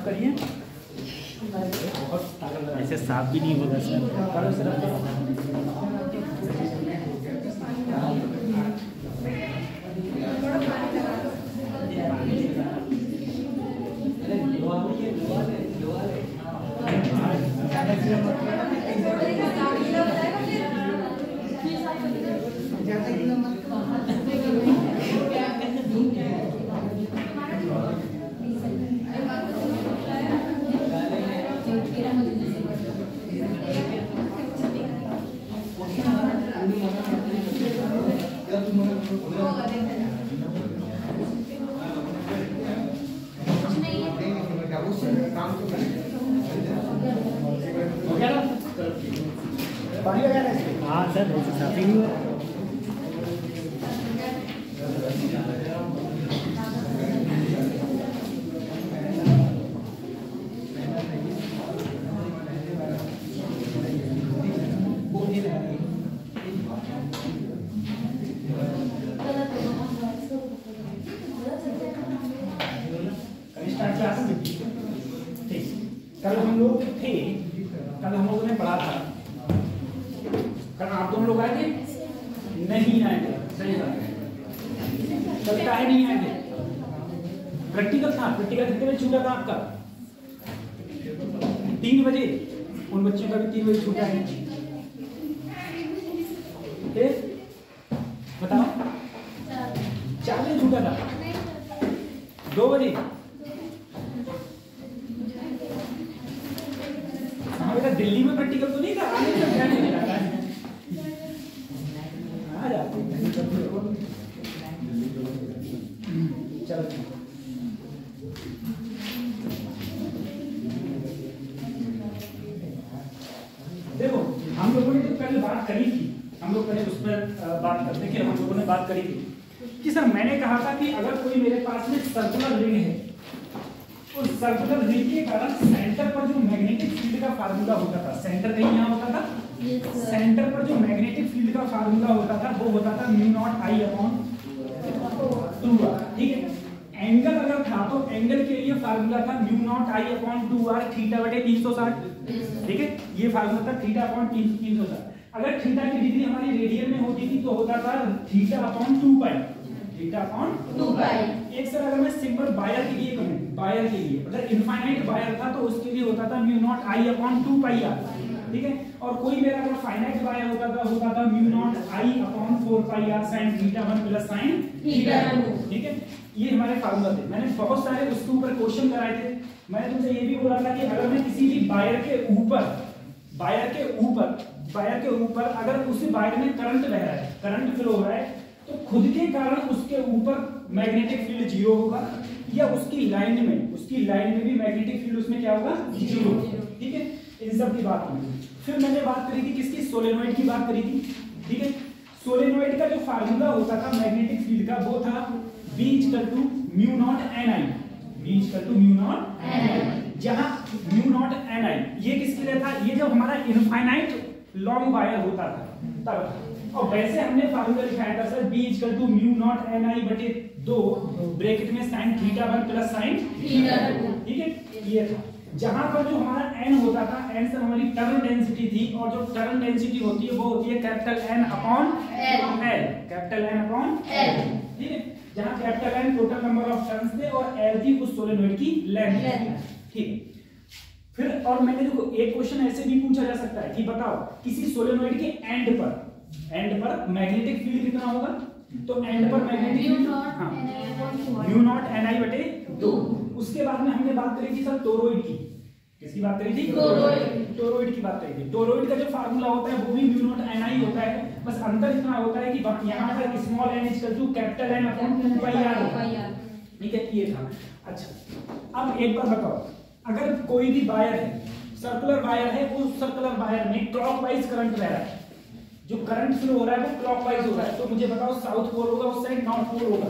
करिए, ऐसे साफ भी नहीं होगा सर। हाँ सर, साफ ही नहीं हुआ। कल हम लोग थे, कल हम लोगों ने पढ़ा था, कल आप दोनों लोग आए थे? नहीं आए थे, सही बात है। कल काहे नहीं आए थे? प्रैक्टिकल था। प्रैक्टिकल कितने बजे छूटा था आपका? 3 बजे। उन बच्चों का भी 3 बजे छूटा है। बताओ, 4 बजे छूटा था, 2 बजे। बेटा दिल्ली में प्रैक्टिकल तो नहीं था, आने का क्या नहीं मिला था। आ जाते चलो, देखो हम लोगों ने तो पहले बात करी थी, हम लोग पहले उस पर बात करते कि हम लोगों ने बात करी थी कि सर मैंने कहा था कि अगर कोई मेरे पास में सर्कुलर रिंग है, उस सर्कुलर रिंग के कारण सेंटर पर जो मैग्नेटिक फील्ड का फार्मूला होता था, सेंटर कहीं यहाँ होता था, सेंटर पर जो मैग्नेटिक फील्ड का फार्मूला होता था वो होता था μ0I/2r। ठीक है, एंगल अगर था तो एंगल के लिए फार्मूला था μ0I/2r θ/360। ठीक है, ये फार्मूला था θ/360। अगर थीटा की डिग्री हमारी रेडियन में होती थी तो होता था θ/2π। एक सर अगर मैं सिंपल वायर के लिए कहूं, वायर के लिए अगर इनफाइनाइट वायर था तो उसके लिए होता था μ0I/2πr। ठीक है, और कोई मेरा अगर फाइनाइट वायर होता था μ0I/4πr sin θ1 + sin θ2। ठीक है, ये हमारे फार्मूला थे। मैंने बहुत सारे उसके ऊपर क्वेश्चन कराए थे। मैंने तुमसे ये भी बोला था कि अगर मैं किसी भी वायर के ऊपर अगर उसी वायर में करंट बह रहा है, करंट फ्लो हो रहा है, तो खुद के कारण उसके ऊपर मैग्नेटिक फील्ड 0 होगा, या उसकी लाइन में भी मैग्नेटिक फील्ड उसमें क्या होगा? 0। ठीक है, इन सब की बात हुई। फिर मैंने बात करी थी किसकी? सोलेनोइड की बात करी थी। ठीक है, सोलेनोइड का जो फार्मूला होता था मैग्नेटिक फील्ड का वो था B = μ0NI। जहां μ0NI ये किसके लिए था? ये जब हमारा इनफाइनाइट लॉन्ग वायर होता था तब। और वैसे हमने फार्मूला लिखाया था सर B = μ0NI/2 ब्रैकेट में sin θ1 + sin θ2। ठीक है, ये था। जहां पर जो हमारा n होता था, n से हमारी टर्न डेंसिटी थी, और जो टर्न डेंसिटी होती है वो होती है N/L। ठीक है, जहां N total number of turns थे और L थी उस सोलेनोइड की लेंथ। ठीक है, फिर और मैंने देखो एक क्वेश्चन ऐसे भी पूछा जा सकता है कि बताओ किसी सोलेनोइड के एंड पर मैग्नेटिक फील्ड कितना होगा? तो एंड पर मैग्नेटिक फील्ड μ0NI/2। उसके बाद में हमने बात करी थी सर टोरॉइड की। किसकी बात करी थी? टोरॉइड की बात करी थी। टोरॉइड का जो फार्मूला होता है वो भी μ0NI होता है, बस अंतर इतना होता है कि यहाँ पर स्मॉल n = N/2πr। ठीक है, ये था। अच्छा, अब एक बार बताओ, अगर कोई भी वायर है, सर्कुलर वायर है, उस सर्कुलर वायर में क्लॉकवाइज करंट बह रहा है, जो करंट फ्लो हो रहा है वो क्लॉकवाइज हो रहा है, तो मुझे बताओ साउथ पोल होगा उस साइड, नॉर्थ पोल होगा?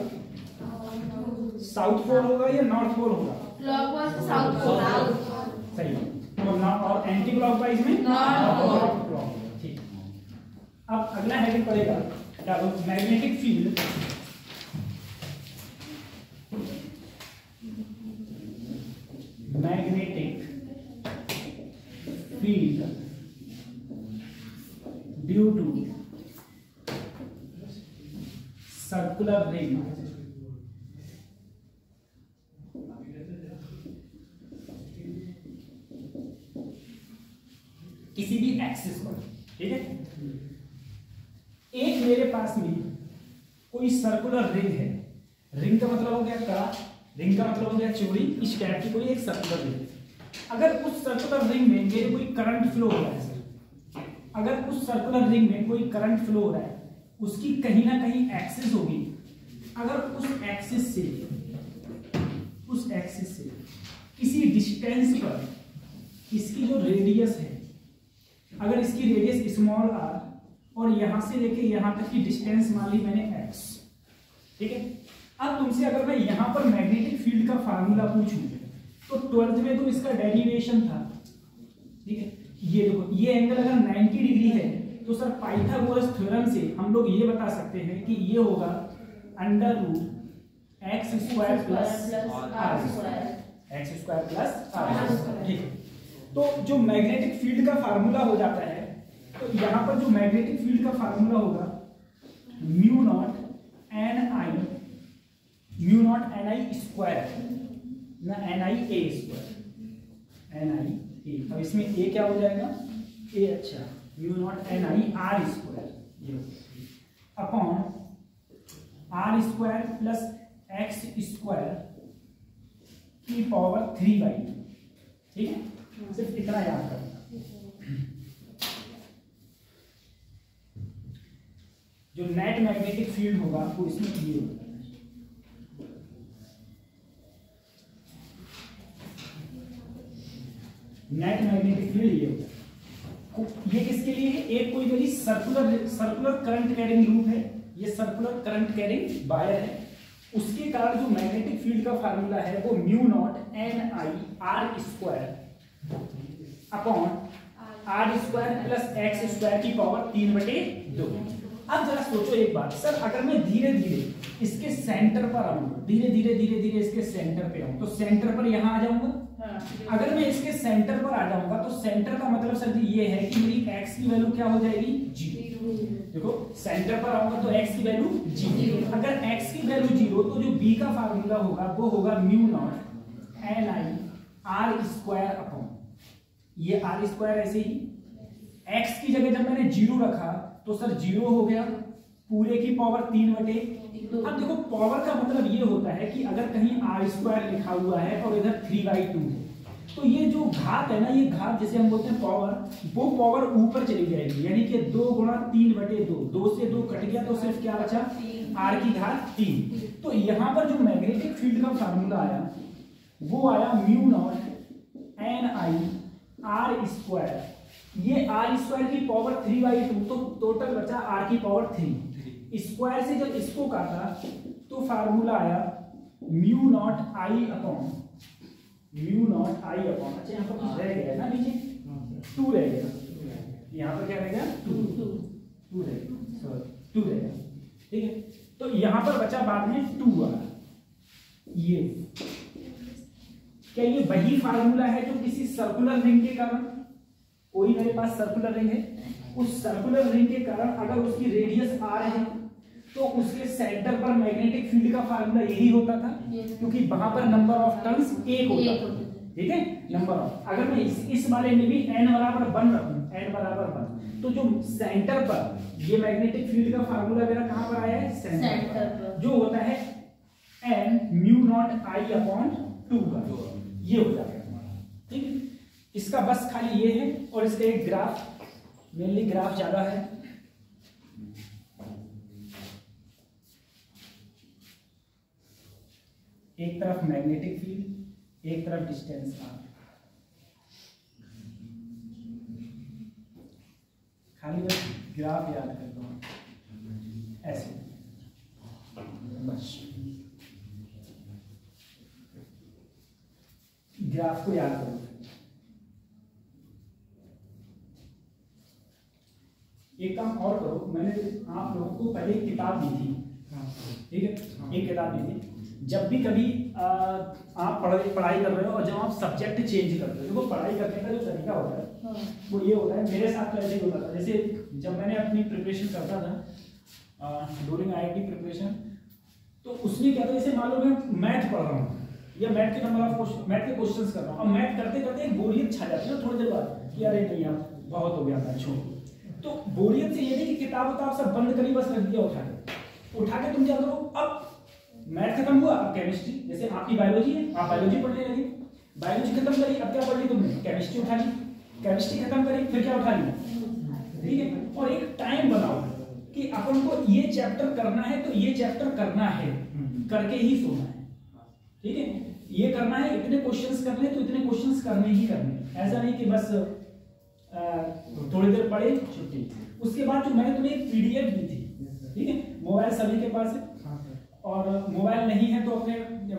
साउथ पोल होगा या नॉर्थ पोल होगा? क्लॉकवाइज में साउथ सही। और एंटी क्लॉकवाइज में नॉर्थ। ठीक। अब अगला हेडिंग पड़ेगा magnetic field. Magnetic field due to circular ring किसी भी एक्सिस पर। ठीक है, एक मेरे पास में कोई सर्कुलर रिंग है। रिंग का मतलब हो गया कड़ा, रिंग का मतलब हो गया चूड़ी। इस टाइप की कोई एक सर्कुलर रिंग है। अगर उस सर्कुलर रिंग में मेरे कोई करंट फ्लो हो रहा है सर, अगर उस सर्कुलर रिंग में कोई करंट फ्लो हो रहा है, उसकी कहीं ना कहीं एक्सिस होगी। अगर उस एक्सिस से किसी डिस्टेंस पर इसकी जो रेडियस है, अगर इसकी रेडियस स्मॉल आर और यहां से लेके यहां तक की डिस्टेंस मान ली मैंने x, ठीक है। अब तुमसे अगर मैं यहां पर मैग्नेटिक फील्ड का फार्मूला पूछूं तो 12th में तो इसका डेरिवेशन था। ठीक है, ये देखो, ये एंगल अगर 90 डिग्री है तो सर पाइथागोरस थ्योरम से हम लोग ये बता सकते हैं कि ये होगा under root X square plus R square. ठीक है, तो जो मैग्नेटिक फील्ड का फार्मूला हो जाता है, तो यहां पर जो मैग्नेटिक फील्ड का फार्मूला होगा mu naught N I square ना N I A square, N I A. अब इसमें ए क्या हो जाएगा, ए, अच्छा, mu naught N I R square ये upon R square plus X square की पावर 3/2। ठीक है, सिर्फ इतना याद करना। जो नेट मैग्नेटिक फील्ड होगा आपको इसमें ये होगा। नेट मैग्नेटिक फील्ड ये होगा। ये किसके लिए है, एक कोई मेरी सर्कुलर करंट कैरिंग लूप है, ये सर्कुलर करंट कैरिंग वायर है, उसके कारण जो मैग्नेटिक फील्ड का फार्मूला है वो mu naught N I R square upon R square plus X square की पावर 3/2। अब जरा सोचो एक बात, सर अगर मैं धीरे धीरे इसके सेंटर पर आऊंगा, धीरे धीरे इसके सेंटर पे आऊं, तो सेंटर पर यहां आ जाऊंगा। अगर मैं इसके सेंटर पर आ जाऊंगा तो सेंटर का मतलब सर जी ये है कि मेरी x की वैल्यू क्या हो जाएगी, 0। देखो, सेंटर पर आऊंगा तो x की वैल्यू 0। अगर x की वैल्यू 0 तो जो b का फार्मूला होगा वो होगा mu naught N I R square upon ये आर स्क्वायर। ऐसे ही x की जगह जब मैंने 0 रखा तो सर 0 हो गया पूरे की पावर 3/2। अब देखो, पावर का मतलब ये होता है कि अगर कहीं आर स्क्वायर लिखा हुआ है और इधर 3/2 है, तो ये जो घात है ना, ये घात जैसे हम बोलते हैं पावर, वो पावर ऊपर चली जाएगी, यानी कि 2 × 3/2। 2 से 2 कट गया तो सिर्फ क्या बचा, r की घात 3। तो यहां पर जो मैग्नेटिक फील्ड का फार्मूला आया वो आया mu naught N I R square, ये आर स्क्वायर की पावर 3/2, तो टोटल बचा r की पावर 3 स्क्वायर से। जब इसको काटा तो फार्मूला आया म्यू नॉट आई अपॉन, अच्छा यहाँ पर कुछ रह गया ना, नीचे 2 रह गया, यहाँ पर क्या रह गया, 2 रह गया। ठीक है, तो यहाँ पर बचा बाद में 2 आ। ये क्या ये वही फार्मूला है जो किसी सर्कुलर रिंग के कारण, कोई मेरे पास सर्कुलर रिंग है, उस सर्कुलर रिंग के कारण अगर उसकी रेडियस r है तो उसके सेंटर पर मैग्नेटिक फील्ड का फार्मूला यही होता था, क्योंकि वहां पर नंबर ऑफ टर्न्स 1 होता था। ठीक है, नंबर ऑफ, अगर मैं इस वाले में भी n बराबर 1 रखूं, n बराबर 1, तो जो सेंटर पर ये मैग्नेटिक फील्ड का फार्मूला मेरा कहां पर आया है, सेंटर पर, जो होता है n mu naught I upon 2 का, ये हो जाता है। ठीक है, इसका बस खाली ये है, और इसका एक ग्राफ, मेनली ग्राफ ज्यादा है। एक तरफ मैग्नेटिक फील्ड, एक तरफ डिस्टेंस r। खाली बस ग्राफ याद कर दो ऐसे बस। ग्राफ को याद करो। एक काम और करो, मैंने आप लोगों को पहले एक किताब दी थी, ठीक है, एक किताब दी थी। जब भी कभी आप पढ़ाई कर रहे हो और जब आप सब्जेक्ट चेंज करते हो, देखो पढ़ाई करने का जो तरीका होता है वो ये होता है, मेरे साथ तो ऐसे ही होता था। जैसे जब मैंने अपनी प्रिपरेशन करता था ड्यूरिंग IIT प्रिपरेशन, तो उसमें क्या था, जैसे मान लो मैं मैथ पढ़ रहा हूँ या मैथ के मैथ के क्वेश्चंस कर रहा हूँ, और मैथ करते करते एक बोरियत छा जाती है थोड़ी देर बाद कि अरे नहीं यार बहुत हो गया मैथ, छोड़। तो बोरियत से ये नहीं कि किताब सब बंद करी बस रख दिया उठा के तुम क्या करो, अब मैथ खत्म हुआ, अब केमिस्ट्री, जैसे आपकी बायोलॉजी है, आप बायोलॉजी पढ़ने लगे, बायोलॉजी खत्म करी, अब क्या पढ़ ली तुमने, केमिस्ट्री उठा ली, केमिस्ट्री खत्म करी, फिर क्या उठा ली, ठीक है। और एक टाइम बनाओ कि अपन को ये चैप्टर करना है तो ये चैप्टर करना है, करके ही सोना है, ठीक है। ये करना है, इतने क्वेश्चंस करने तो इतने क्वेश्चंस करने ही करने, ऐसा नहीं कि बस थोड़ी देर पढ़े छुट्टी। उसके बाद जो मैंने तुम्हें एक PDF दी थी, ठीक है, मोबाइल सभी के पास है, और मोबाइल नहीं है तो अपने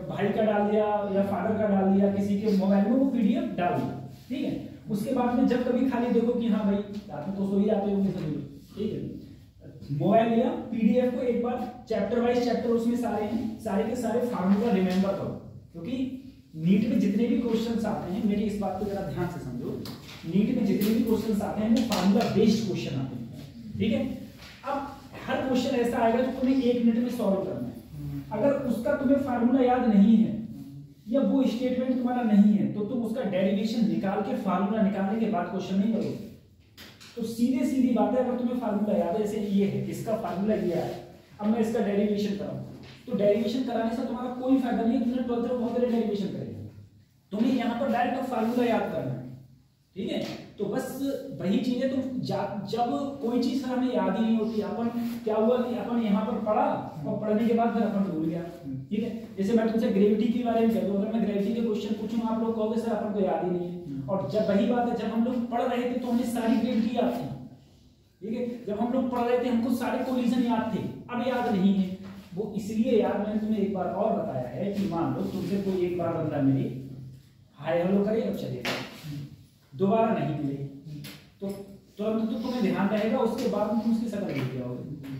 भाई का डाल दिया या फादर का डाल दिया, किसी के मोबाइल में वो PDF डाल दिया, ठीक है। उसके बाद में जब कभी खाली देखो कि हाँ भाई रात में तो सो ही जाते होंगे सभी, ठीक है, मोबाइल लिया, PDF को एक बार चैप्टर वाइज चैप्टर उसमें सारे हैं, सारे के सारे फार्मूला रिमेंबर करो, क्योंकि नीट में जितने भी क्वेश्चंस आते हैं, मेरी इस बात को जरा ध्यान से समझो, नीट में जितने भी क्वेश्चंस आते हैं वो फार्मूला बेस्ड क्वेश्चन आते हैं, ठीक है। अब हर क्वेश्चन ऐसा आएगा जो तुम्हें 1 मिनट में सॉल्व करना है, अगर उसका तुम्हें फार्मूला याद नहीं है या वो स्टेटमेंट तुम्हारा नहीं है तो तुम उसका डेरिवेशन निकाल के फार्मूला निकालने के बाद क्वेश्चन नहीं करोगे। तो सीधी बात है, अगर तुम्हें फार्मूला याद है, जैसे ये है, इसका फार्मूला ये है, अब मैं इसका डेरिवेशन कराऊं, तो डेरिवेशन कराने से तुम्हारा कोई फायदा नहीं है, तुमने 12th में बहुत बड़े डेरिवेशन करेगा, तुम्हें यहाँ पर डायरेक्ट फार्मूला याद करना है, ठीक है। तो बस वही चीज है, तुम जब कोई चीज हमें याद ही नहीं होती, अपन क्या हुआ कि अपन यहाँ पर पढ़ा और पढ़ने के बाद फिर अपन भूल गया, ठीक है। जैसे मैं तुमसे ग्रेविटी के बारे में कह दूं, अगर मैं ग्रेविटी के क्वेश्चन पूछूं, आप लोग कहोगे सर अपन को याद ही नहीं है, और जब वही बात है, जब हम लोग पढ़ रहे थे तो हमें सारी ग्रेविटी याद थी, ठीक है, जब हम लोग पढ़ रहे थे हमको सारे कोलिजन याद थे, अब याद नहीं है। वो इसलिए यार मैंने तुम्हें एक बार और बताया है कि मान लो तुमसे कोई एक बार बंदा मिले, हाय हेलो करे, अब चले गए, दोबारा नहीं मिले तो तुरंत तो तुम्हें ध्यान रहेगा, उसके बाद में तुम उसकी शक्ल देख जाओगे,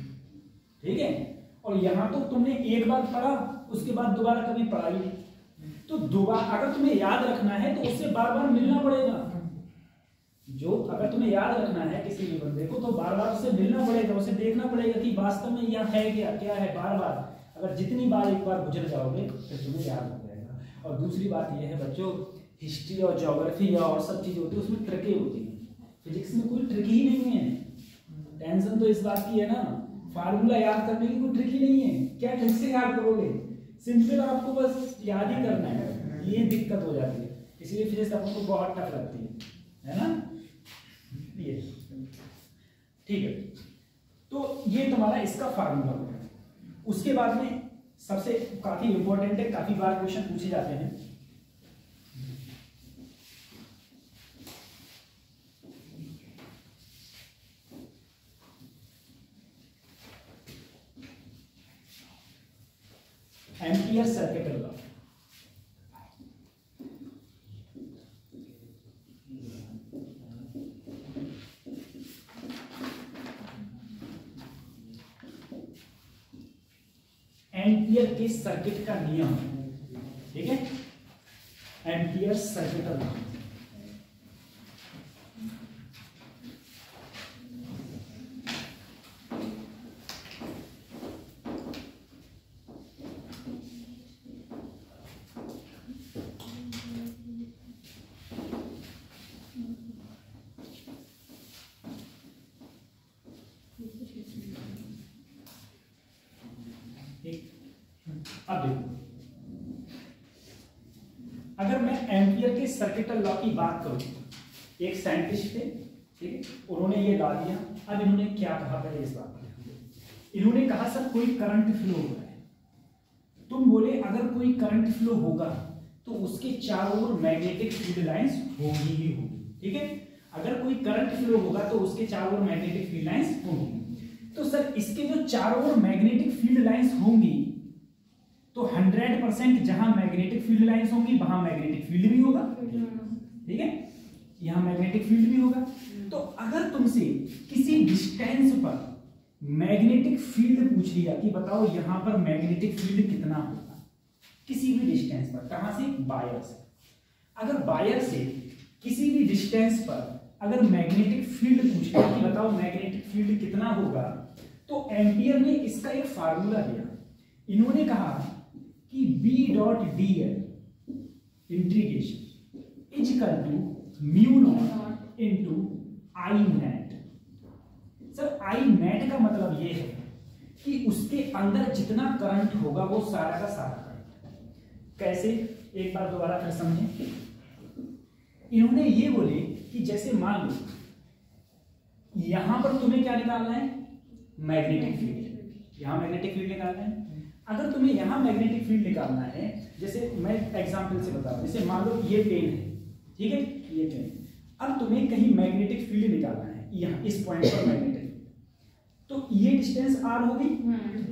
ठीक है। और यहाँ तो तुमने एक बार पढ़ा, उसके बाद दोबारा कभी पढ़ा ही नहीं, तो दोबारा अगर तुम्हें याद रखना है तो उससे बार बार मिलना पड़ेगा। जो अगर तुम्हें याद रखना है किसी भी बंदे को तो बार बार उससे मिलना पड़ेगा, उसे देखना पड़ेगा कि वास्तव में यह है क्या है, बार बार। अगर जितनी बार एक बार गुजर जाओगे तो तुम्हें याद हो जाएगा। और दूसरी बात यह है बच्चों, हिस्ट्री और ज्योग्राफी या और सब चीजें होती है उसमें ट्रिकें होती है, फिजिक्स में कोई ट्रिक ही नहीं है। टेंशन तो इस बात की है ना, फार्मूला याद करने की कोई ट्रिक ही नहीं है, क्या ट्रिक से याद करोगे, सिंपल आपको बस याद ही करना है, ये दिक्कत हो जाती है। इसलिए फिजिक्स आपको बहुत टफ लगती है ना, ये ठीक है। तो ये तुम्हारा इसका फार्मूला हो गया। उसके बाद में सबसे काफी इंपॉर्टेंट है, काफी बार क्वेश्चन पूछे जाते हैं, एम्पियर सर्किटल लॉ। एम्पियर के सर्किट का नियम, ठीक है, एम्पियर सर्किटल लॉ। अब देखो, अगर मैं एम्पियर के सर्किटल लॉ की बात करूं, एक साइंटिस्ट थे, ठीक है, उन्होंने ये लॉ दिया। अब इन्होंने क्या कहा, पहले इस बात पर इन्होंने कहा सर कोई करंट फ्लो हो रहा है, तुम बोले अगर कोई करंट फ्लो होगा तो उसके चारों ओर मैग्नेटिक फील्ड लाइंस होंगी ही होंगी, ठीक है। अगर कोई करंट फ्लो होगा तो उसके चारों ओर मैग्नेटिक फील्ड लाइंस होंगी। तो सर इसके जो चारों ओर मैग्नेटिक फील्ड लाइंस होंगी तो 100% जहां मैग्नेटिक फील्ड लाइंस होंगी वहां मैग्नेटिक फील्ड भी होगा, ठीक है, यहां मैग्नेटिक फील्ड भी होगा। तो अगर तुमसे किसी डिस्टेंस पर मैग्नेटिक फील्ड पूछ लिया कि बताओ यहां पर मैग्नेटिक फील्ड कितना होगा, किसी भी डिस्टेंस पर, कहां से, वायर से, अगर वायर से किसी भी डिस्टेंस पर अगर मैग्नेटिक फील्ड पूछ लिया कि बताओ मैग्नेटिक फील्ड कितना होगा, तो एम्पियर ने इसका एक फार्मूला दिया। इन्होंने कहा कि B dot D L integration is equal to mu naught into I net. Sir I net का मतलब ये है कि उसके अंदर जितना करंट होगा वो सारा का सारा करंट। कैसे, एक बार दोबारा फिर समझें। इन्होंने ये बोले कि जैसे मान लो यहां पर तुम्हें क्या निकालना है, मैग्नेटिक फील्ड, यहां मैग्नेटिक फील्ड निकालना है। अगर तुम्हें यहां मैग्नेटिक फील्ड निकालना है, जैसे मैं एग्जांपल से बता रहा हूं, जैसे मान लो ये पेन है, ठीक है, ये पेन, अब तुम्हें कहीं मैग्नेटिक फील्ड निकालना है, यहाँ इस पॉइंट पर मैग्नेटिक, तो ये डिस्टेंस r होगी,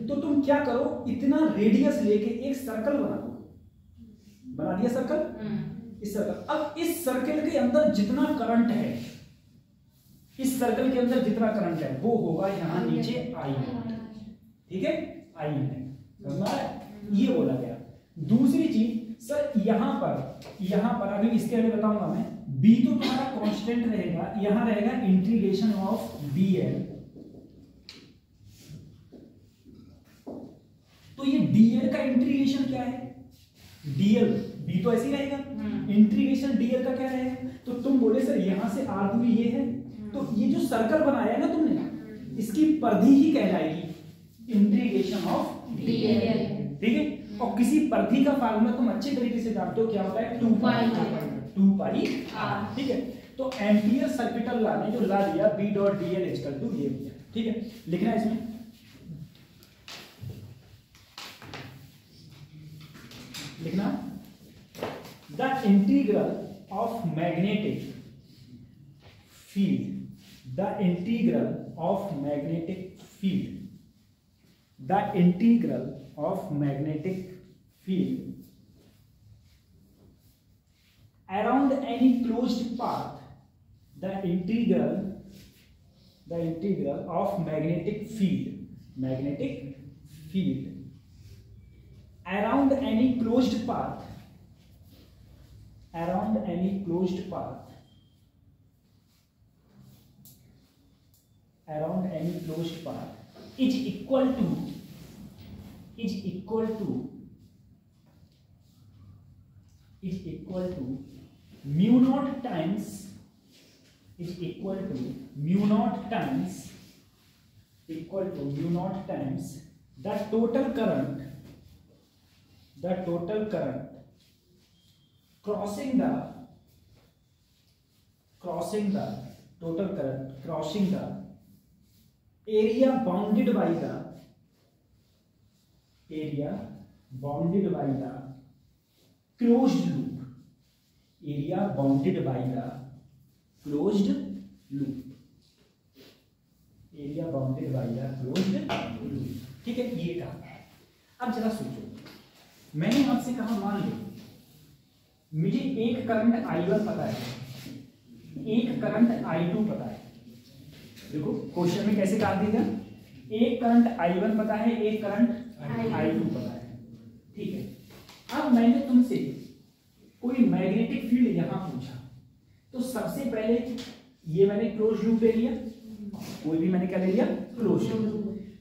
तो तुम क्या करो, इतना रेडियस लेके एक सर्कल बना दो, बना दिया सर्कल, इस सर्कल। अब इस सर्कल के अंदर जितना करंट है, इस सर्कल के अंदर जितना करंट है वो होगा यहाँ नीचे आई, ठीक है, आई है, समझ रहा है, ये बोला गया। दूसरी चीज सर यहां पर अभी इसके लिए बताऊंगा मैं, b तो तुम्हारा कांस्टेंट रहेगा, यहां रहेगा इंटीग्रेशन ऑफ dl, तो ये dl का इंटीग्रेशन क्या है, dl, b तो ऐसे ही रहेगा, इंटीग्रेशन dl का क्या रहेगा, तो तुम बोले सर यहां से r दूरी ये है, तो ये जो सर्कल बनाया ना तुमने, इसकी परिधि ही कहलाएगी इंटीग्रेशन ऑफ dl, ठीक है। और किसी परिधि का फार्मूला तुम अच्छे तरीके से जानते हो, क्या होता है, 2 पाई r, ठीक है। तो एम्पियर सर्किटल लॉ ने जो लॉ दिया B dot dl equal to ये, ठीक है, लिखना है इसमें, लिखना the integral of magnetic field, the integral of magnetic field, the integral of magnetic field around any closed path, the integral of magnetic field around any closed path is equal to mu naught times the total current crossing the area bounded by the closed loop, ठीक है, ये कहा। अब जरा सोचो, मैंने आपसे कहा मान लो मुझे एक करंट I1 पता है, एक करंट I2 पता है, देखो क्वेश्चन में कैसे काट दिया, एक करंट I1 पता है, एक करंट I2 पता है, ठीक है। अब मैंने तुमसे कोई मैग्नेटिक फील्ड यहां पूछा, तो सबसे पहले ये मैंने क्लोज लूप ले लिया, कोई भी मैंने क्या ले लिया, क्लोज लूप।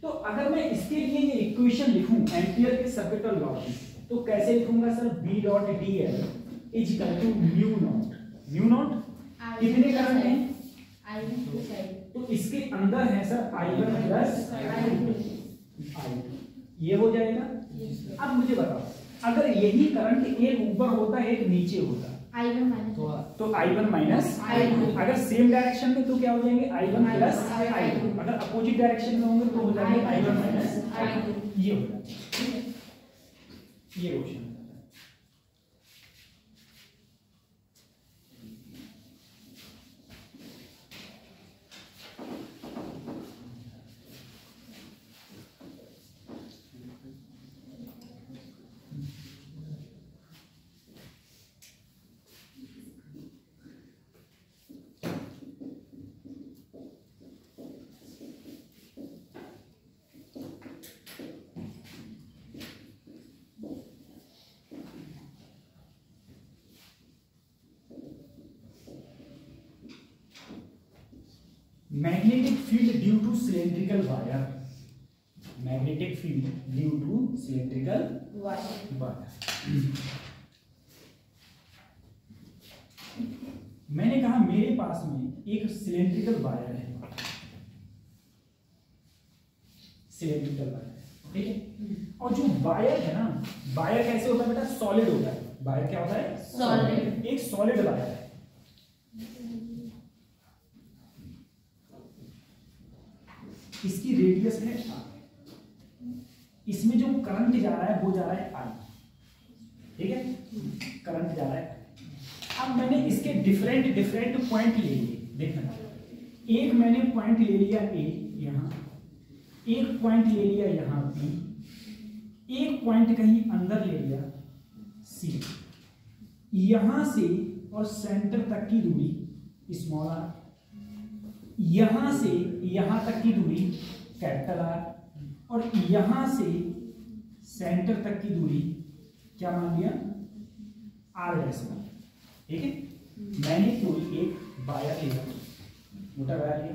तो अगर मैं इसके लिए ये इक्वेशन लिखूं एम्पियर के सर्किटल लॉ की, तो कैसे लिखूंगा sir, B dot dl is equal to mu naught कितने करंट हैं, तो इसके अंदर है सर I1 प्लस I2, ये हो जाएगा। अब मुझे बताओ, अगर यही करंट एक ऊपर होता है एक नीचे होता, तो I1 माइनस I2, अगर सेम डायरेक्शन में तो क्या हो जाएंगे, I1 प्लस I2, अगर अपोजिट डायरेक्शन में होंगे तो हो जाएंगे I1 माइनस I2, ये हो जाएगा, ये question. Magnetic field due to cylindrical wire, magnetic field due to cylindrical wire. मैंने कहा मेरे पास में एक सिलेंड्रिकल वायर है, सिलेंड्रिकल वायर, ठीक है। और जो वायर है ना, वायर कैसे होता है बेटा, सॉलिड होता है। वायर क्या होता है, सॉलिड। एक सॉलिड वायर है। इसकी रेडियस है r, इसमें जो करंट जा रहा है वो जा रहा है I, ठीक है, करंट जा रहा है। अब मैंने इसके डिफरेंट डिफरेंट पॉइंट ले लिए, देखना, एक मैंने पॉइंट ले लिया A यहाँ, एक पॉइंट ले लिया यहाँ B, एक पॉइंट कहीं अंदर ले लिया C, यहां से और सेंटर तक की दूरी स्मॉल r, यहां से यहां तक की दूरी कैपिटल R, और यहां से सेंटर तक की दूरी क्या मान लिया, R डैश, ठीक है। मैंने कोई एक वायर लिया, मोटा वायर लिया,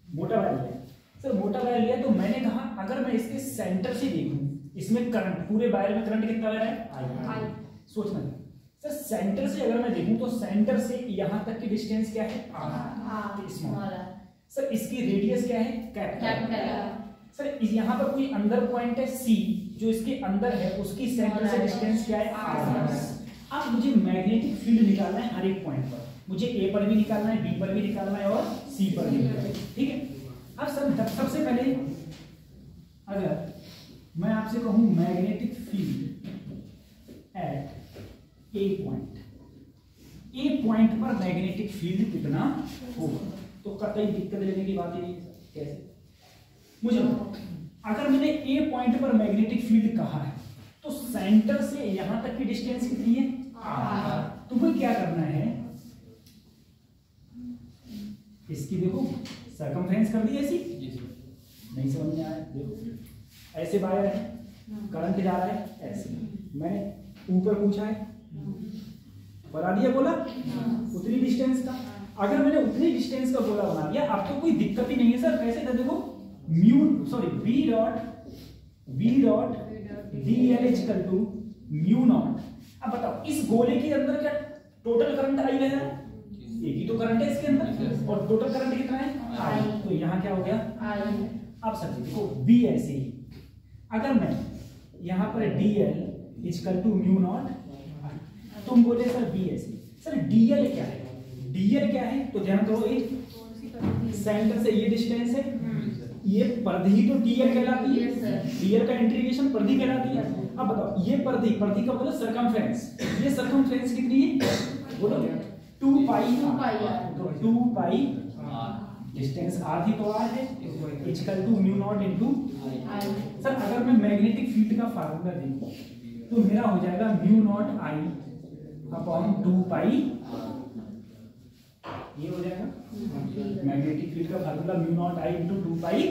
मोटा वायर लिया सर, मोटा वायर लिया तो मैंने कहा अगर मैं इसके सेंटर से देखूं, इसमें करंट, पूरे वायर में करंट कितना है, I। सोचना सर, सेंटर से अगर मैं देखूं तो सेंटर से यहां तक की डिस्टेंस क्या है, R, स्मॉल। सर इसकी रेडियस क्या है, कैपिटल। सर यहाँ पर कोई अंदर पॉइंट है C, जो इसके अंदर है, उसकी सेंटर से डिस्टेंस क्या है, R। अब मुझे मैग्नेटिक फील्ड निकालना है हर एक पॉइंट पर, मुझे A पर भी निकालना है, B पर भी निकालना है और C पर भी निकालना है, ठीक है। अब सर सबसे पहले अगर मैं आपसे कहूं magnetic field eight A point, A point पर मैग्नेटिक फील्ड कितना होगा, तो कतई दिक्कत लेने की बात ही नहीं है। कैसे, मुझे अगर मैंने A पॉइंट पर मैग्नेटिक फील्ड कहा है तो सेंटर से यहां तक की डिस्टेंस कितनी है, R। तुम्हें क्या करना है, इसकी देखो सरकमफ्रेंस कर दी ऐसी, नहीं समझ में आया, देखो ऐसे वायर है, करंट जा रहा है ऐसे, मैंने ऊपर पूछा है, बना दिया, बोला उतनी डिस्टेंस का। अगर मैंने उतनी डिस्टेंस का गोला बना दिया, अब तो कोई दिक्कत ही नहीं है सर। कैसे था, देखो B dot dl equal to mu naught. अब बताओ इस गोले के अंदर क्या टोटल करंट आई है, एक ही तो करंट है इसके अंदर, और टोटल करंट कितना है, I। तो यहाँ क्या हो गया, I। अब सर देखो B ऐसे ही, अगर मैं यहाँ पर dl equal to mu naught, तुम बोले सर B ऐसे, सर dl क्या है, dl क्या है, तो ध्यान करो, एक सेंटर से ये डिस्टेंस है, ये परिधि तो dl कहलाती है, dl का इंटीग्रेशन परिधि कहलाती है। अब बताओ ये परिधि का मतलब सर्कमफ्रेंस, ये सर्कमफ्रेंस कितनी है, बोलो 2 पाई, तो 2 पाई डिस्टेंस r थी तो r है, equal to mu naught into I। Sir अगर मैं मैग्नेटिक फील्ड का फार्मूला देखूं तो मेरा हो जाएगा mu naught I upon 2 pi, ये हो जाएगा मैग्नेटिक फील्ड का formula, mu naught I into 2 pi,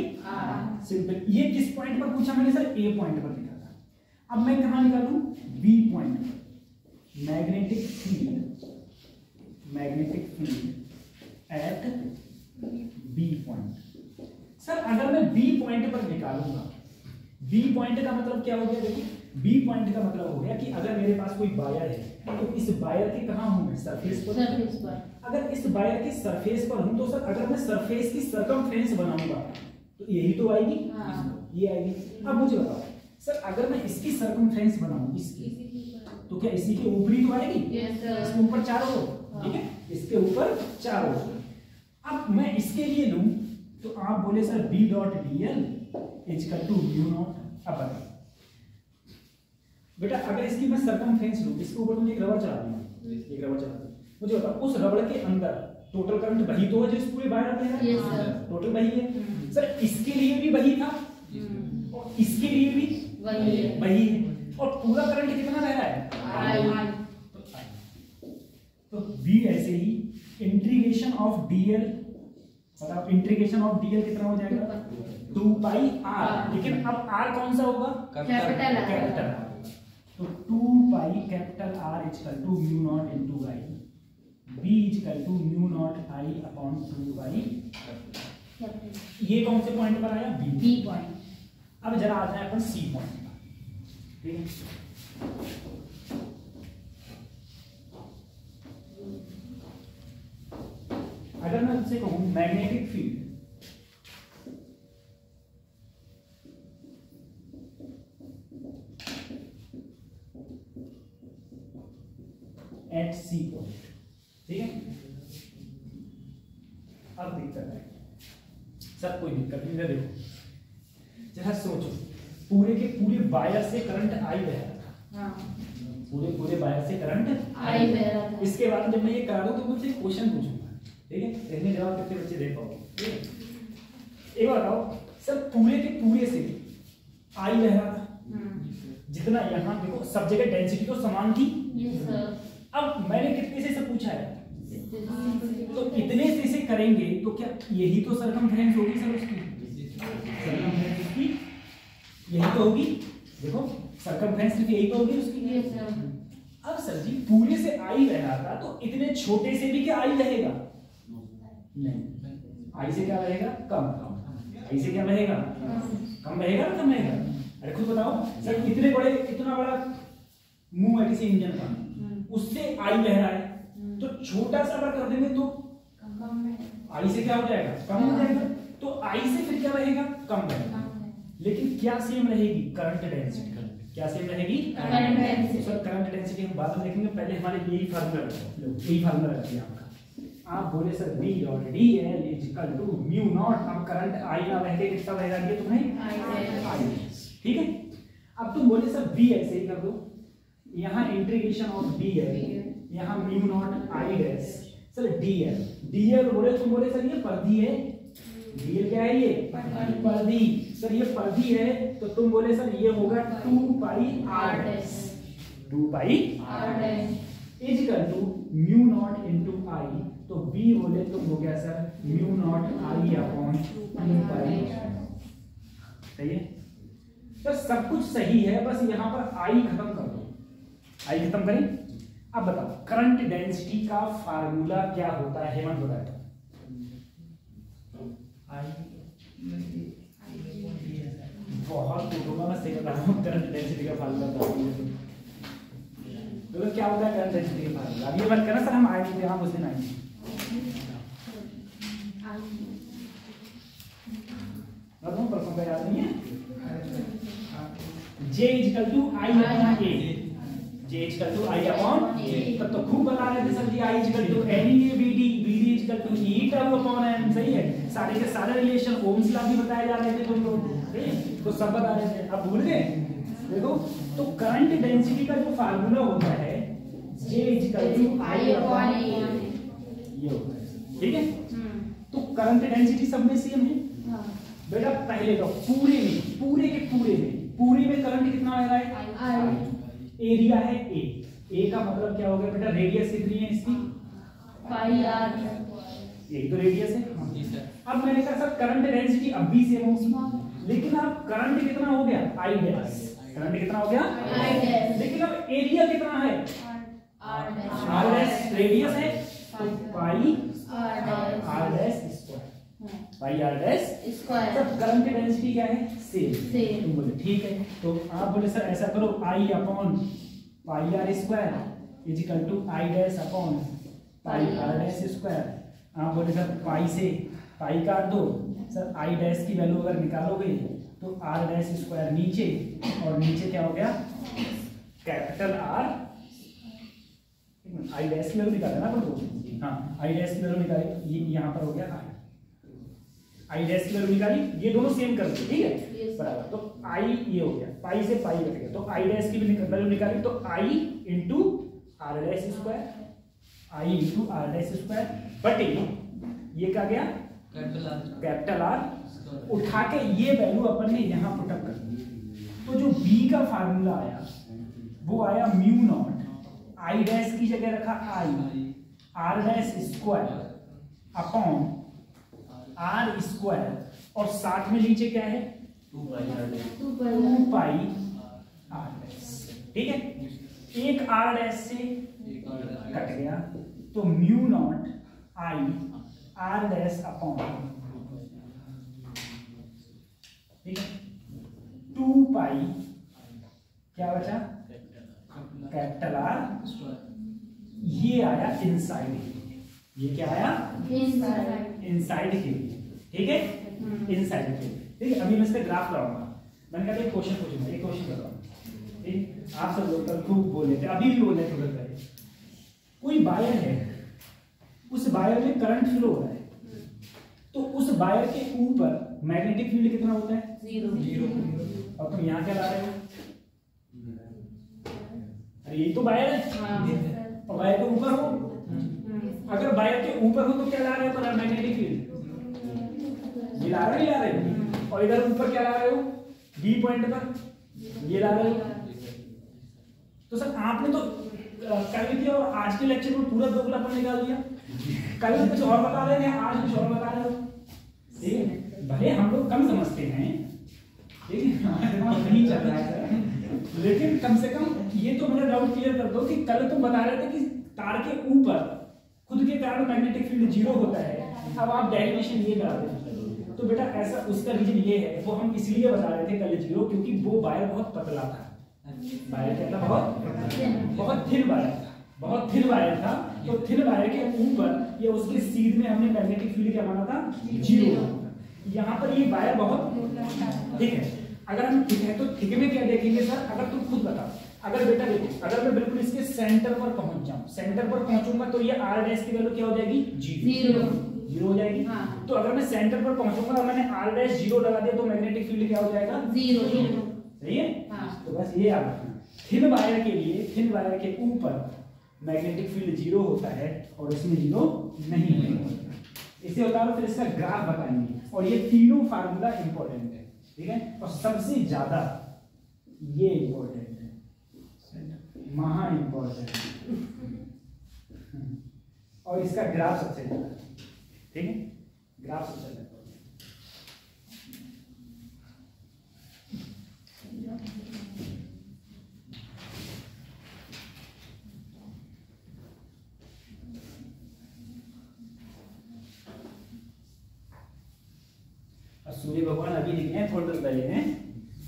simple. ये किस पॉइंट पर पूछा मैंने सर, A पॉइंट पर निकाला। अब मैं कहां निकालूं, B पॉइंट पर, magnetic field eight B point. Sir अगर मैं B पॉइंट पर निकालूंगा, B पॉइंट का मतलब क्या हो गया, देखिए B पॉइंट का मतलब हो गया कि अगर मेरे पास कोई वायर है तो इस वायर के कहां हूं मैं, सरफेस पर। अगर इस वायर के सरफेस पर हूं तो सर अगर मैं सरफेस की सर्कमफ्रेंस बनाऊंगा तो यही तो आएगी, ये आएगी। अब मुझे बताओ सर अगर मैं इसकी सर्कमफ्रेंस बनाऊं, इसकी, तो क्या इसी के ऊपर ही तो आएगी, इसके ऊपर चारों ओर, ठीक है, इसके ऊपर चारों ओर। अब मैं इसके लिए लूं तो आप बोले sir B dot dl equal to mu naught. अब बताओ बेटा अगर इसकी मैं सर्कमफ्रेंस लूं, इसके ऊपर मुझे एक रबड़ चला दूंगा, एक रबड़ चला दूंगा, मुझे बताओ उस रबड़ के अंदर टोटल करंट वही तो है जो इस पूरे वायर में है, टोटल वही है। सर इसके लिए भी वही था और इसके लिए भी वही है, और पूरा करंट कितना रह रहा है, तो B ऐसे ही इंटीग्रेशन ऑफ dl, बताओ इंटीग्रेशन ऑफ dl कितना हो जाएगा, 2 पाई r, लेकिन अब r कौन सा होगा, कैपिटल R। तो 2 pi capital R equal to mu naught into I, B equal to mu naught I upon 2 pi ये कौन से पॉइंट पर आया? B point. अब जरा आ जाए अपन सी पॉइंट पर, ठीक है। अगर मैं तुझसे कहूं magnetic field at C point, ठीक है। अब दिक्कत है सर, कोई दिक्कत नहीं है। देखो जरा सोचो, पूरे के पूरे वायर से करंट आई बह रहा था, पूरे वायर से करंट आई बह रहा था। इसके बाद जब मैं ये करा दूं तो मुझसे क्वेश्चन पूछूंगा, ठीक है। इसमें जवाब कितने बच्चे दे पाओगे? ठीक है, एक बार बताओ सर, पूरे के पूरे से आई बह रहा था, जितना यहाँ देखो सब जगह डेंसिटी तो समान थी। अब मैंने कितने से पूछा है, तो इतने से करेंगे तो क्या यही तो सरकमफ्रेंस होगी सर उसकी? सरकमफ्रेंस उसकी यही तो होगी। देखो सरकमफ्रेंस यही तो होगी उसकी। अब सर जी पूरे से आई बह रहा था, तो इतने छोटे से भी क्या आई बहेगा? नहीं, आई से क्या बहेगा? कम। आई से क्या बहेगा? कम बहेगा ना, कम बहेगा। अरे खुद बताओ सर, इतने बड़े, इतना बड़ा मुंह है किसी इंजन का, उससे आई बह रहा है, तो छोटा सा अगर कर देंगे तो आई से क्या हो जाएगा? कम हो जाएगा। तो आई से फिर क्या रहेगा? कम रहेगा। लेकिन क्या सेम रहेगी? Current density. क्या सेम रहेगी? Current density. Sir current density हम बाद में देखेंगे, पहले हमारे यही फार्मूला रखो, यही फार्मूला रखिए आपका। आप बोले सर B और DL equal to mu naught. अब करंट आई ना बह के कितना बहेगा ये तुम्हें? आई। ठीक है। अब तुम बोले सर B ऐसे ही कर दो, यहाँ इंटीग्रेशन ऑफ DL, यहाँ mu naught I dash sir DL। DL बोले, तुम बोले सर ये परिधि है, DL क्या है? ये परिधि। सर ये परिधि है, तो तुम बोले सर ये होगा 2 pi r dash, 2 pi r dash is equal to mu naught into I. तो B बोले तुम हो गया sir mu naught I upon 2 pi. सही है सर, सब कुछ सही है, बस यहाँ पर आई खत्म कर दो। आई खत्म करें। अब बताओ करंट डेंसिटी का फार्मूला क्या होता है? हेमंत बताए। बहुत पूछूंगा मैं, सही बता रहा हूँ। करंट डेंसिटी का फार्मूला तो क्या होता है? करंट डेंसिटी का फार्मूला अब ये मत करना सर, हम आएंगे यहाँ उस दिन आएंगे। परसों का याद नहीं है? J equal to I upon A. J equal to I upon A. तब तो खूब बता रहे थे sir ji, I equal to any BD, BD equal to E term upon M। सही है, सारे के सारे रिलेशन ओम्स लॉ भी बताए जा रहे थे तुम लोग, तो सब बता रहे थे। अब भूल गए? देखो तो करंट डेंसिटी का जो फार्मूला होता है J equal to I upon A, ये होता है। ठीक है, तो करंट डेंसिटी सब में सेम है बेटा। पहले तो पूरे में करंट कितना आ रहा है? एरिया है A। A का मतलब क्या हो गया बेटा? रेडियस कितनी है इसकी? पाई r। यही तो रेडियस है। अब मैंने कहा सर करंट डेंसिटी अब भी सेम होगी, लेकिन अब करंट कितना हो गया? I dash. करंट कितना हो गया? I dash. लेकिन अब एरिया कितना है? r dash. रेडियस है तो पाई r डैश स्क्वायर, पाई r डैश स्क्वायर। तब करंट डेंसिटी क्या है? सेम। तुम बोले ठीक है, तो आप बोले सर ऐसा करो, I upon pi r square is equal to I dash upon pi r dash square. आप बोले सर पाई से पाई काट दो सर, आई डैश की वैल्यू अगर निकालोगे तो r डैश स्क्वायर नीचे, और नीचे क्या हो गया? Capital R। आई डैश की वैल्यू निकाले ना अपन को? हाँ, आई डैश की वैल्यू निकाली, ये यहाँ पर हो गया आई डैश की वैल्यू निकाली, ये दोनों सेम कर दो। ठीक है बराबर, तो आई ये हो गया, पाई से पाई कट गया, तो आई डैश की वैल्यू निकाली, तो I into R dash square, I into R dash square बटे ये क्या गया? Capital R. उठा के ये वैल्यू अपन ने यहाँ पुटअप कर दी, तो जो बी का फार्मूला आया वो आया म्यू नॉट, आई डैश की जगह रखा I, R dash square upon R square, और साथ में नीचे क्या है? 2 पाई आर डैश। ठीक है, एक आर डैश से कट गया, तो म्यू नॉट आई आर डैश अपॉन ठीक है। 2 पाई क्या बचा, कैपिटल आर, ये आया इनसाइड, ये क्या आया इनसाइड के लिए, ठीक है, इनसाइड के लिए, ठीक है। अभी मैं इसका ग्राफ लगाऊंगा, मैंने कहा एक क्वेश्चन पूछूंगा, एक क्वेश्चन बताऊंगा, ठीक। आप सब लोग कल खूब बोले थे, अभी भी बोले थे उधर पहले, कोई वायर है, उस वायर में करंट फ्लो हो रहा है, तो उस वायर के ऊपर मैग्नेटिक फील्ड कितना होता है, 0। और तुम यहाँ क्या ला रहे हो, अरे यही तो वायर है, और वायर के ऊपर हो, अगर वायर के ऊपर हो तो क्या ला रहे हो, मैग्नेटिक फील्ड, ये ला रहे हो, और इधर ऊपर क्या ला रहे हो, बी पॉइंट पर ये ला रहे हो। तो सर आपने तो कल किया और आज के लेक्चर में पूरा दोगलापन निकाल दिया, कल कुछ और बता रहे थे, आज कुछ और बता रहे हो, ठीक है। भले हम लोग कम समझते हैं, ठीक है, हमारा दिमाग नहीं चल रहा है, लेकिन कम से कम ये तो मेरा डाउट क्लियर कर दो कि कल तुम बता रहे थे कि तार के ऊपर खुद के कारण मैग्नेटिक फील्ड 0 होता है, अब आप डेरिवेशन ये करा देते हैं, तो बेटा ऐसा उसका रीजन ये है, वो हम इसलिए बता रहे थे कल 0 क्योंकि वो वायर बहुत पतला था, वायर क्या था, बहुत थिन वायर था, बहुत थिन वायर था, तो थिन वायर के ऊपर ये उसके सीध में हमने मैग्नेटिक फील्ड क्या माना था, 0। यहाँ पर ये वायर बहुत ठीक है, अगर हम ठीक है तो थिक में क्या देखेंगे सर, अगर तुम खुद बताओ, अगर बेटा देखो, अगर मैं बिल्कुल इसके सेंटर पर पहुंच जाऊं, सेंटर पर पहुंचूंगा तो ये r डैश की वैल्यू क्या हो जाएगी, 0 हो जाएगी। हाँ। तो अगर मैं सेंटर पर पहुंचूंगा और मैंने r डैश 0 लगा दिया तो मैग्नेटिक फील्ड क्या हो जाएगा, 0। सही है। हाँ। तो बस ये याद रखना, थिन वायर के लिए, थिन वायर के ऊपर मैग्नेटिक फील्ड 0 होता है और इसमें 0 नहीं होता, इसे होता है। फिर इसका ग्राफ बताएंगे, और ये तीनों फार्मूला इंपॉर्टेंट है, ठीक है, और सबसे ज्यादा ये इंपॉर्टेंट है, महा इंपॉर्टेंट, और इसका ग्राफ सबसे ज्यादा, ठीक है, ग्राफ सबसे ज्यादा। सूर्य भगवान अभी निकले हैं, थोड़ी देर पहले हैं,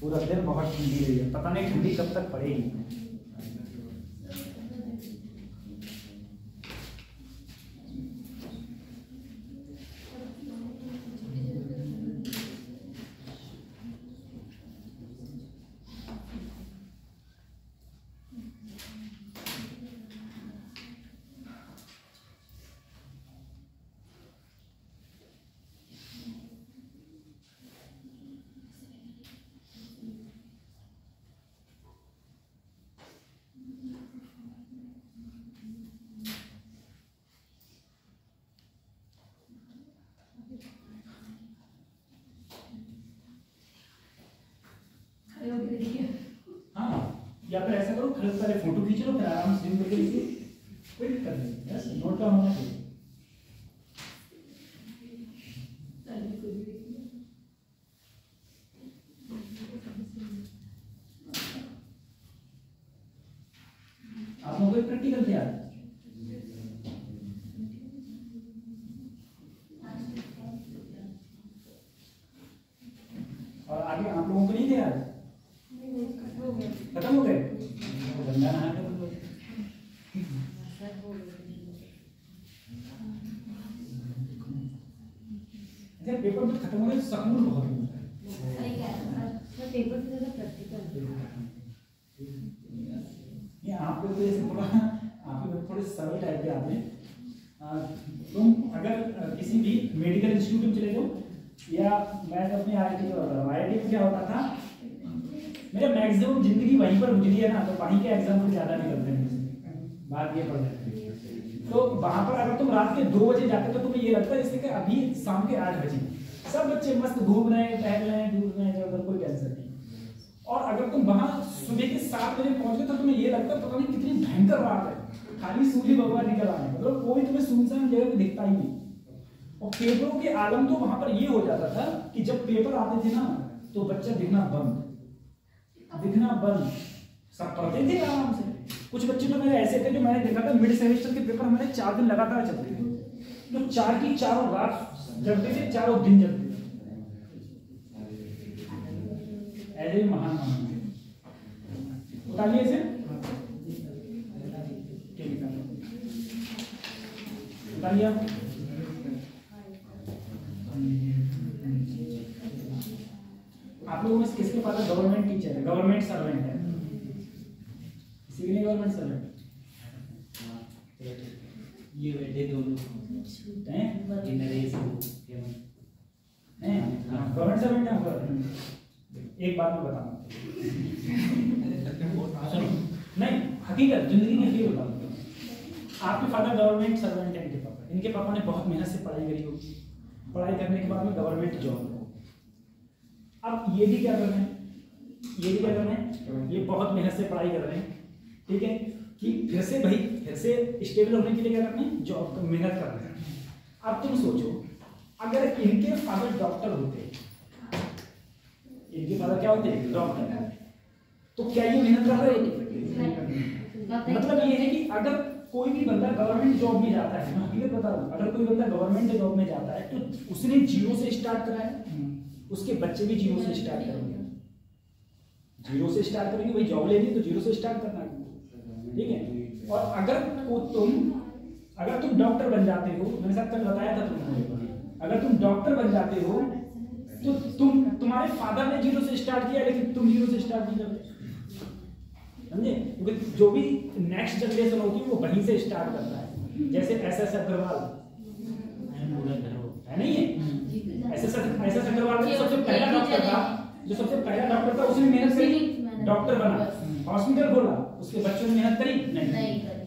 पूरा दिन बहुत ठंडी रही है, पता नहीं ठंडी कब तक पड़ेगी। हाँ, या फिर ऐसा करो, फिर पहले फोटो खींच लो, फिर आराम से करके लिखिए, कोई दिक्कत नहीं, बस नोट डाउन होना चाहिए। आप लोगों को प्रैक्टिकल थे आज, और आगे आप लोगों को नहीं थे आज, खत्म हो गए, गंदा नहा के जब पेपर में खत्म हो गए सकून बहुत मिलता है, पेपर से ज्यादा प्रैक्टिकल ये आपके तो जैसे थोड़ा आपके थोड़े सरल टाइप के आते हैं। तुम अगर किसी भी मेडिकल इंस्टीट्यूट में चले जाओ, या मैं अपने IIT में होता हूँ, IIT में क्या होता था, मेरा मैक्सिमम जिंदगी वहीं पर गुजरी है ना, तो वहीं के एग्जाम में ज्यादा निकलते हैं, बात ये पड़ जाती है। तो वहां पर अगर तुम रात के 2 बजे जाते तो तुम्हें ये लगता है जैसे कि अभी शाम के 8 बजे, सब बच्चे मस्त घूम रहे हैं, टहल रहे हैं, दूर रहे हैं, कोई टेंशन नहीं। और अगर तुम वहां सुबह के 7 बजे पहुंच गए तो तुम्हें ये लगता है पता नहीं कितनी भयंकर रात है, खाली सूर्य भगवान निकल आए, मतलब कोई तुम्हें सुनसान जगह पे दिखता ही नहीं। और पेपरों के आलम तो वहां पर ये हो जाता था कि जब पेपर आते थे ना तो बच्चा दिखना बंद, सब पढ़ते थे आराम से। कुछ बच्चे तो मेरे ऐसे थे जो मैंने देखा था मिड सेमेस्टर के पेपर हमारे 4 दिन लगातार चलते थे, तो 4 की 4 रात जगते थे, 4 दिन जगते थे। ऐसे महान मानते हैं। बताइए इसे बताइए आप लोगों में किसके पास गवर्नमेंट टीचर है, गवर्नमेंट सर्वेंट है? किसी के लिए गवर्नमेंट सर्वेंट? ये बैठे दोनों हैं नरेश गवर्नमेंट सर्वेंट है। एक बात मैं बताऊं, नहीं हकीकत जिंदगी में ये बताऊं, आपके फादर गवर्नमेंट सर्वेंट है, इनके पापा ने बहुत मेहनत से पढ़ाई करी होगी, पढ़ाई करने के बाद में गवर्नमेंट जॉब। अब ये भी क्या कर रहे हैं, ये बहुत मेहनत से पढ़ाई कर रहे हैं, ठीक है, कि फिर से स्टेबल होने के लिए क्या करना है, जॉब मेहनत कर रहे हैं। अब तुम सोचो अगर इनके फादर डॉक्टर होते, इनके फादर क्या होते, डॉक्टर, तो क्या ये मेहनत कर रहे होते? मतलब ये है कि अगर कोई भी बंदा गवर्नमेंट जॉब में जाता है, मैं हकीकत बता रहा हूं, अगर कोई बंदा गवर्नमेंट जॉब में जाता है तो उसने जीरो से स्टार्ट करा है, उसके बच्चे भी जीरो से स्टार्ट करेंगे, जीरो से स्टार्ट करेंगे, भाई जॉब लेनी तो जीरो से स्टार्ट करना है, ठीक है। और अगर तुम डॉक्टर बन जाते हो, मैंने साथ तक बताया था तुमने, अगर तुम डॉक्टर बन जाते हो तो तुम्हारे फादर ने जीरो से स्टार्ट किया, लेकिन तुम जीरो से स्टार्ट नहीं करते, समझे? क्योंकि जो भी नेक्स्ट जनरेशन होती है वो वहीं से स्टार्ट करता है। जैसे एसएस अग्रवाल है, नहीं है? एसएस अग्रवाल जो सबसे पहला डॉक्टर था, उसने मेहनत से डॉक्टर बना, हॉस्पिटल खोला, उसके बच्चों ने मेहनत करी नहीं करी।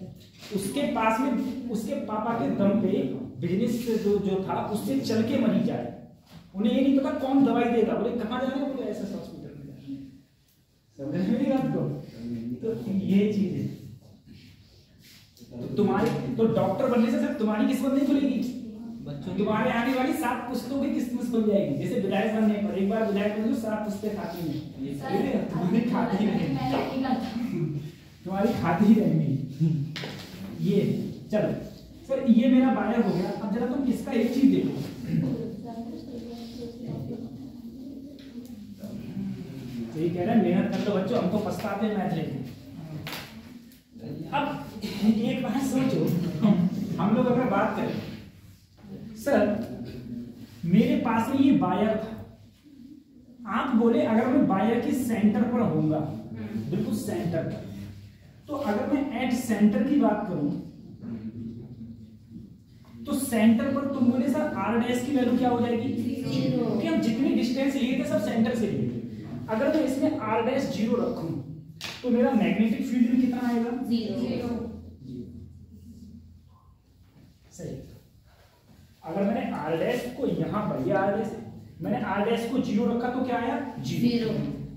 उसके पास में उसके पापा के दम पे बिजनेस जो था उससे चल के मरीज जाए, उन्हें ये नहीं पता कौन दवाई देगा, बोले कहाँ जाना है, बोले एसएस हॉस्पिटल में जाना है। समझ में नहीं बात को? तो ये चीज है, तो डॉक्टर बनने से सिर्फ तुम्हारी किस्मत नहीं खुलेगी, तुम्हारे आने वाली 7 पुश्तों की किस्मत खुल जाएगी। जैसे विधायक बनने पर एक बार विधायक बन 7 पुश्तें खाती हैं, तुम्हारी खाती रहेंगी, तुम्हारी खाती ही रहेंगी। ये चलो सर, ये मेरा बायर हो गया। अब जरा तुम इसका एक चीज देखो, ये कह रहे हैं मेहनत कर लो बच्चों, हम तो पछताते हैं मैथ लेके। अब एक बात सोचो, हम लोग अगर बात करें, सर मेरे पास में ये बायर था, आप बोले अगर मैं बायर के सेंटर पर होऊंगा, बिल्कुल सेंटर पर, तो अगर मैं एट सेंटर की बात करूं तो सेंटर पर तुम बोले सर आर डैश की वैल्यू क्या हो जाएगी, क्योंकि हम जितनी डिस्टेंस लिए थे सब सेंटर से लिए थे। अगर मैं इसमें आर डैश 0 रखूं तो मेरा मैग्नेटिक फील्ड भी कितना आएगा, 0। सही। अगर मैंने आर डैश को यहां पर, ये आर डैश, मैंने आर डैश को 0 रखा तो क्या आया, 0।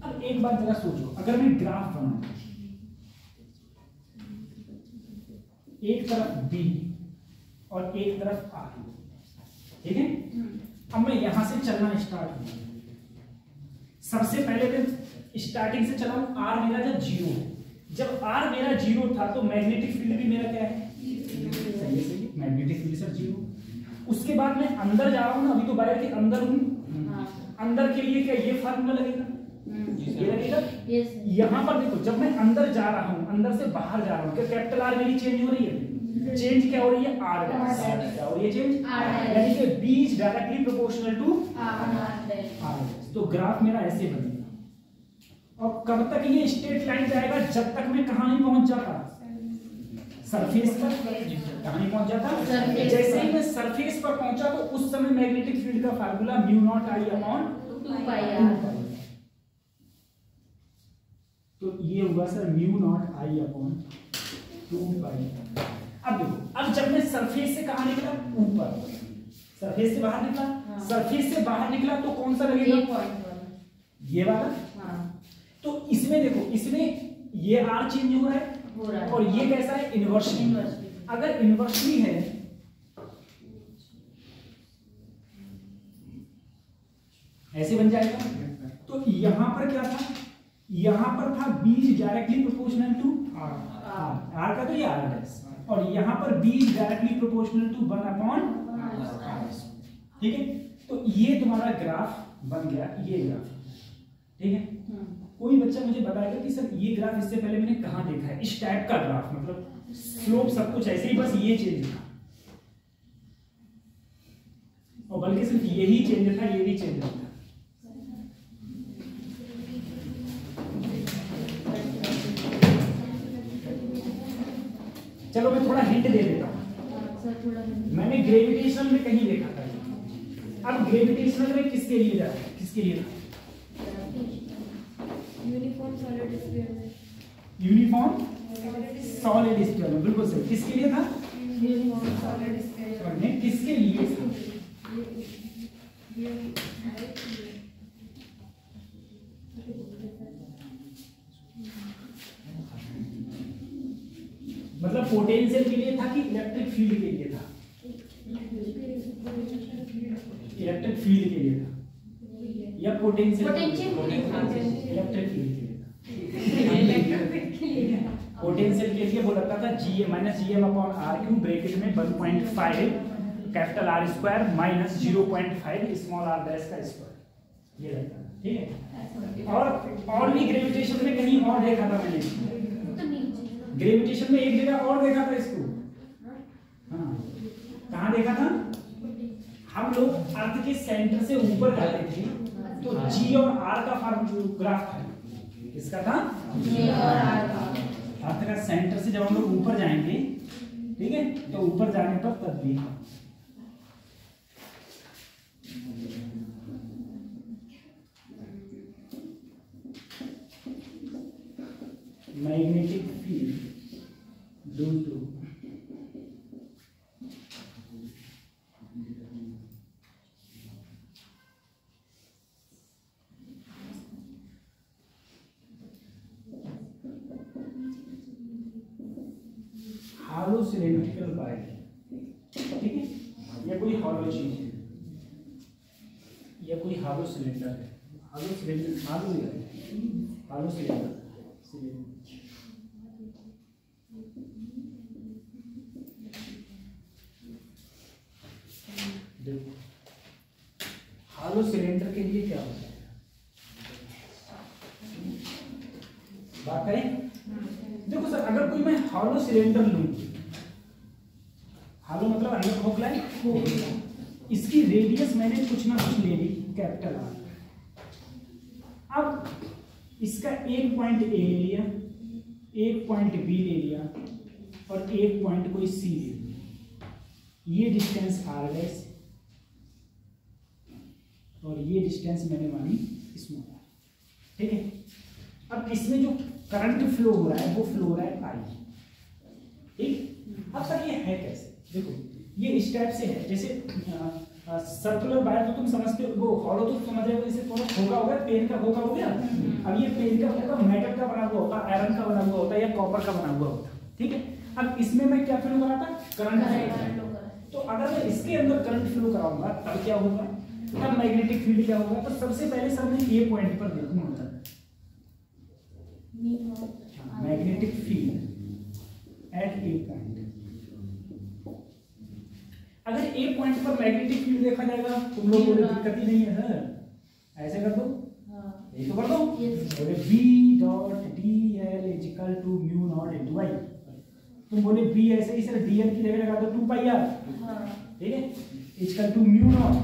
अब एक बात जरा सोचो, अगर मैं ग्राफ बनाऊं, एक तरफ बी और एक तरफ आर, ठीक है। अब मैं यहां से चलना स्टार्ट करूं, सबसे पहले मैं स्टार्टिंग से चलाऊं, आर मेरा जब 0 है, जब आर मेरा 0 था तो मैग्नेटिक फील्ड भी मेरा क्या है, सही है, सही, मैग्नेटिक फील्ड सर 0। उसके बाद मैं अंदर जा रहा हूं ना, अभी तो बाहर के अंदर हूं, अंदर के लिए क्या ये फार्मूला लगेगा, ये लगेगा। यहां पर देखो, जब मैं अंदर जा रहा हूं, अंदर से बाहर जा रहा हूं, क्या कैपिटल आर मेरी चेंज हो रही है, चेंज क्या हो रही है, आर डैश, क्या हो रही है चेंज, यानी कि B is directly proportional to R dash. तो ग्राफ मेरा ऐसे बनेगा, और कब तक ये स्ट्रेट लाइन जाएगा, जब तक मैं कहां नहीं पहुंच जाता, सरफेस पर, कहां नहीं पहुंच जाता। जैसे ही मैं सरफेस पर पहुंचा तो उस समय मैग्नेटिक फील्ड का फार्मूला μ0I/2πr, तो ये होगा सर μ0I/2πr। अब देखो, अब जब मैं सरफेस से कहां निकला, ऊपर, सरफेस से बाहर निकला, सरफेस से बाहर निकला तो कौन सा लगेगा, ये वाला। तो इसमें देखो, इसमें ये आर चेंज हो रहा है और ये कैसा है, इन्वर्सली। अगर इन्वर्सली है ऐसे बन जाएगा। तो यहां पर क्या था, यहां पर था b is directly proportional to r का, तो ये r डैश, और यहां पर b is directly proportional to 1/r, ठीक है। तो ये तुम्हारा ग्राफ बन गया, ये ग्राफ, ठीक है। कोई बच्चा मुझे बताएगा कि सर ये ग्राफ इससे पहले मैंने कहाँ देखा है, इस टाइप का ग्राफ, मतलब स्लोप सब कुछ ऐसे ही, बस ये चेंज था, और बल्कि सिर्फ यही चेंज था, ये भी चेंज था। चलो मैं थोड़ा हिंट दे देता हूँ। मैंने ग्रेविटेशनल में कहीं देखा था, अब ग्रेविटेशनल में किसके लिए जा रहा है, किसके लिए था? यूनिफॉर्म सॉलिड स्फीयर में। यूनिफॉर्म सॉलिड स्फीयर में, बिल्कुल सही। किसके लिए था? यूनिफॉर्म सॉलिड स्फीयर में किसके लिए था? मतलब पोटेंशियल के लिए था कि इलेक्ट्रिक फील्ड के लिए था? इलेक्ट्रिक फील्ड के लिए था या पोटेंशियल? इलेक्ट्रिक फील्ड के लिए था। पोटेंशियल के लिए वो लगता था Ga minus Gm upon R cube bracket में 1.5 capital R square minus 0.5 small R dash का स्क्वायर, ये लगता था, ठीक है। और भी ग्रेविटेशन में कहीं और देखा था मैंने, ग्रेविटेशन में एक जगह और देखा था इसको। हाँ, कहाँ देखा था? हम लोग अर्थ के सेंटर से ऊपर जाते थे तो G और R का ग्राफ था, किसका था? G और R का। अर्थ का सेंटर से जब हम लोग ऊपर जाएंगे, ठीक है, तो ऊपर जाने पर तब भी magnetic field due to hollow cylindrical body, ठीक है, यह कोई हॉलो चीज है, यह कोई हॉलो सिलेंडर है, हॉलो सिलेंडर, हॉलो सिलेंडर, देखो हॉलो सिलेंडर के लिए क्या होता है, बात करें। देखो सर, अगर कोई मैं हॉलो सिलेंडर लूं, हॉलो मतलब अंदर खोखला है, इसकी रेडियस मैंने कुछ ना कुछ ले ली कैपिटल आर। अब इसका एक पॉइंट ए ले लिया, एक पॉइंट बी ले लिया और एक पॉइंट कोई सी ले लिया, ये डिस्टेंस आर डैश और ये डिस्टेंस मैंने मानी स्मॉल आर, ठीक है। अब इसमें जो करंट फ्लो हो रहा है वो फ्लो हो रहा है आई, ठीक। अब सर ये है कैसे? देखो ये इस टाइप से है, जैसे सर्कुलर वायर तो तुम समझते हो, वो हॉलो तो समझ रहे हो, जैसे थोड़ा खोखा होगा, पेन का खोखा हो गया। अब ये पेन का खोखा मेटल का बना हुआ होता, आयरन का बना हुआ होता या कॉपर का बना हुआ होता, ठीक है। अब इसमें मैं क्या फ्लो कराता? Current flow. तो अगर मैं इसके अंदर करंट फ्लो कराऊंगा तब क्या होगा? तब मैग्नेटिक फील्ड क्या होगा? तो सबसे पहले सर मैं ये पॉइंट पर देखूंगा, मैग्नेटिक फील्ड एट ए पॉइंट। अगर ए पॉइंट पर मैग्नेटिक फील्ड देखा जाएगा, तुम लोग बोले दिक्कत ही नहीं है सर, ऐसे कर दो, ये तो कर दो, बोले B dot dl is equal to mu naught into I। तुम बोले B ऐसे ही सर dl की जगह लगा दो 2 पाई r, ठीक है, इक्वल टू म्यू नॉट।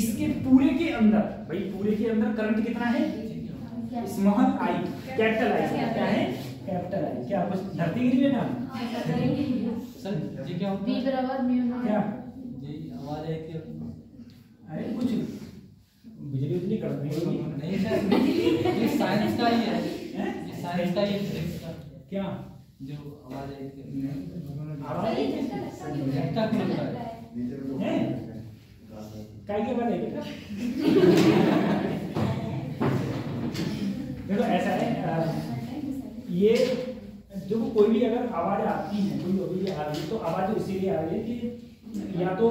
इसके पूरे के अंदर, भाई पूरे के अंदर करंट कितना है? स्मॉल आई, कैपिटल आई क्या है? Capital I. क्या कुछ धरती गिरी बेटा? सर ये क्या होता B है? बराबर म्यू नॉट। क्या ये आवाज है कि अरे कुछ बिजली उजली कड़कने लगी नहीं सर, ये साइंस का ही है, ये साइंस का ही फिजिक्स का। क्या जो आवाज है कि आवाज झटका क्यों होता है? है काय के बात है बेटा? देखो ऐसा है, ये जो कोई भी अगर आवाज आती है, कोई अभी आ रही है तो आवाज तो इसीलिए आ रही है कि या तो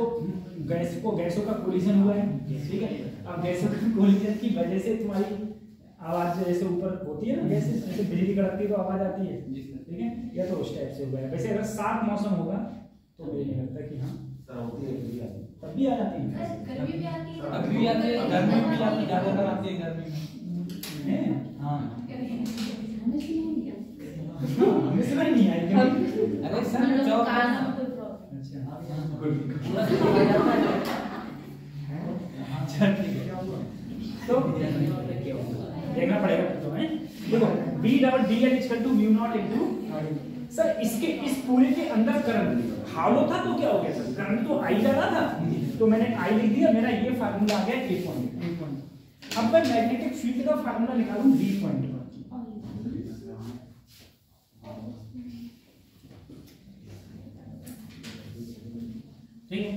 गैसों का कोलिजन हुआ है, ठीक है। अब गैसों का कोलिजन की वजह से तुम्हारी आवाज जैसे ऊपर होती है ना, जैसे बिजली कड़कती है तो आवाज आती है, ठीक है, या तो उस टाइप से हुआ है। वैसे अगर साफ मौसम होगा तो मुझे नहीं लगता कि हाँ तब भी आ जाती है, गर्मी भी आती है, अभी भी आती है, गर्मी भी आती है, ज्यादातर आती है गर्मी में। हाँ हमें समझ नहीं आई क्या? अरे सर जॉब अच्छा अच्छा ठीक है तो देखना पड़ेगा तो है। देखो B double D L equal to mu naught into sir इसके इस पूरे के अंदर करंट हालो था तो क्या हो गया सर करंट तो आई जा रहा था तो मैंने आई लिख दिया मेरा ये फार्मूला आ गया ए पॉइंट। अब मैं मैग्नेटिक फील्ड का फार्मूला निकालूं बी पॉइंट पर ठीक है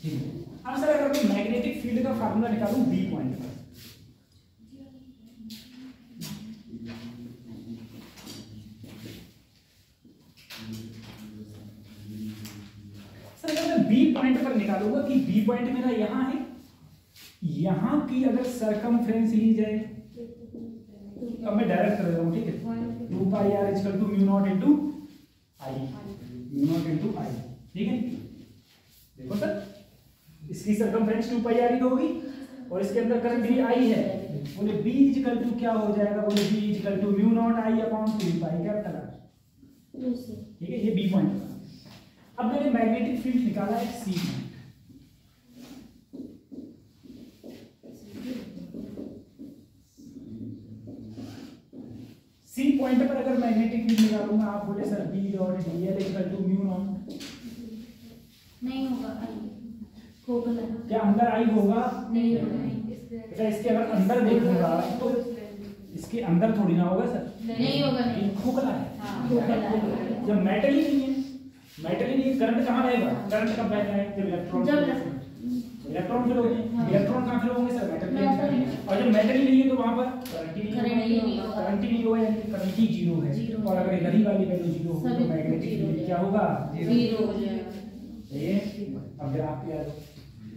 ठीक है। अब सर अगर मैं मैग्नेटिक फील्ड का फार्मूला निकालूं बी पॉइंट पर सर अगर मैं बी पॉइंट पर निकालूंगा कि बी पॉइंट मेरा यहां है यहां की अगर सरकमफ्रेंस ली जाए अब मैं डायरेक्ट कर रहा हूं ठीक है 2 pi r equal to mu naught into I mu naught into I ठीक है। देखो सर इसकी सरकमफ्रेंस 2 पाई r ही तो होगी और इसके अंदर करंट भी आई है बोले b इक्वल टू क्या हो जाएगा बोले b equal to mu naught I upon 2 pi capital r ठीक है ये बी पॉइंट था। अब मैंने मैग्नेटिक फील्ड निकाला है सी पॉइंट सी पॉइंट पर अगर मैग्नेटिक फील्ड निकालूंगा आप बोले sir B dot DL equal to mu naught नहीं होगा होगा क्या अंदर आई होगा नहीं होगा अच्छा इसके अगर अंदर देखूंगा तो इसके अंदर थोड़ी ना होगा सर नहीं होगा ये खोखला है हाँ, खोखला है। जब मेटल ही नहीं है मेटल ही नहीं करंट कहाँ रहेगा करंट कब बहता है जब इलेक्ट्रॉन इलेक्ट्रॉन फिल होते हैं इलेक्ट्रॉन कहाँ फिल होंगे सर मेटल में और जब मेटल ही नहीं है तो वहां पर करंट ही नहीं होगा यानी करंट ही जीरो है और अगर इधर ही वाली वैल्यू जीरो हो तो मैग्नेटिक फील्ड क्या होगा जीरो हो जाएगा। ये अब ग्राफ पे आ जाओ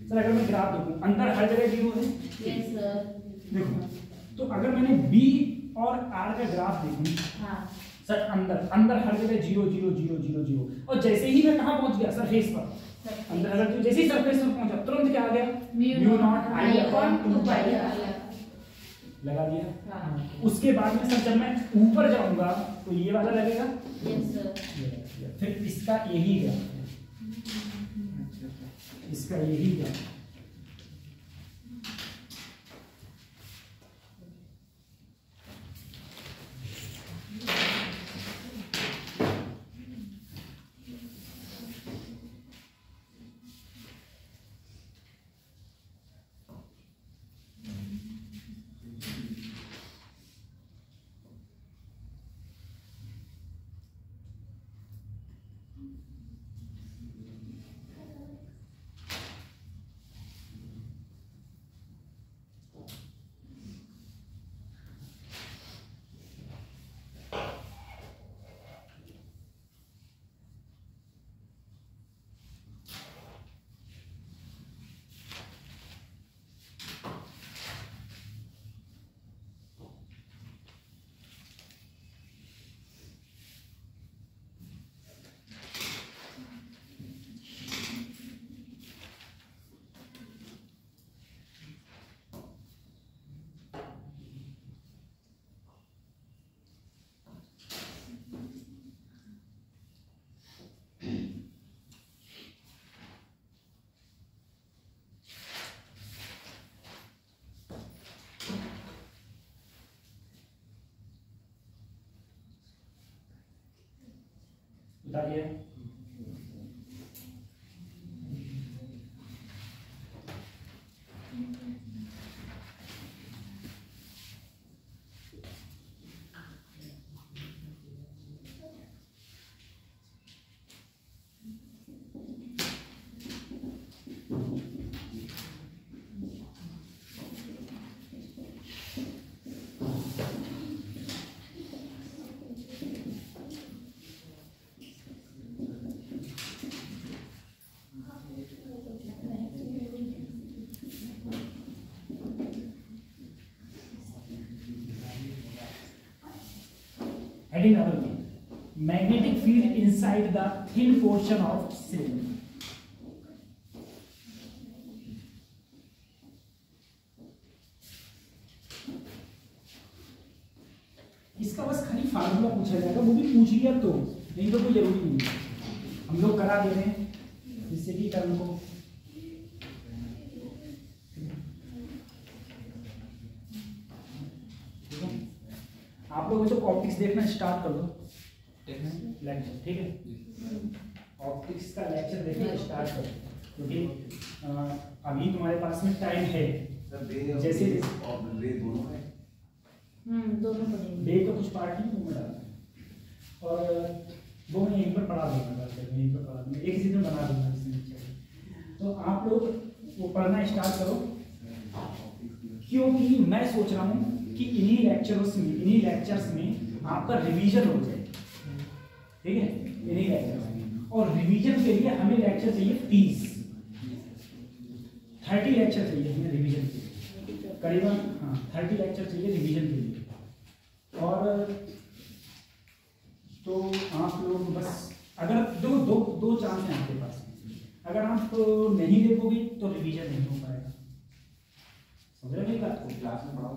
सर अगर मैं ग्राफ देखूं अंदर हर जगह जीरो है यस सर देखो तो अगर मैंने B और R का ग्राफ देखूं हाँ सर अंदर हर जगह zero zero zero zero zero और जैसे ही मैं कहां पहुंच गया सरफेस पर अंदर अगर तो जैसे ही सरफेस पर पहुंचा तुरंत क्या आ गया म्यू नॉट आई अपॉन 2 पाई लगा दिया। हाँ उसके बाद में सर जब मैं ऊपर जाऊंगा तो ये वाला लगेगा यस सर फिर इसका यही ग्राफ इसका यही ग्राफ बताइए heading number 1 magnetic field inside the thin portion of cylinder इसका बस खाली फार्मूला पूछा जाएगा, वो भी पूछ लिया तो, नहीं तो कोई जरूरी नहीं है, हम लोग करा दे रहे हैं जिससे कि टर्म को आप लोग तो ऑप्टिक्स देखना स्टार्ट कर दो लेक्चर, ठीक है। ऑप्टिक्स का लेक्चर देखना स्टार्ट करो क्योंकि अभी तुम्हारे पास में टाइम है, जैसे दोनों पढ़ेंगे। डे का कुछ पार्ट नहीं वो मैं डालता और वो मैं यहीं पर पढ़ा दूंगा, यहीं पर पढ़ा दूंगा, एक सीधे बना दूंगा इसमें। तो आप लोग वो पढ़ना स्टार्ट करो क्योंकि मैं सोच रहा हूँ कि इन्हीं लेक्चर्स में आपका रिवीजन हो जाए, ठीक है, इन्हीं लेक्चर में। और रिवीजन के लिए हमें लेक्चर चाहिए 30 लेक्चर चाहिए हमें रिवीजन के लिए, करीबन 30 लेक्चर चाहिए रिवीजन के लिए। और तो आप लोग बस अगर दो चांस हैं आपके पास, अगर आप नहीं देखोगे तो रिवीजन नहीं हो पाएगा, समझ रहे बात को? क्लास में पढ़ाओ,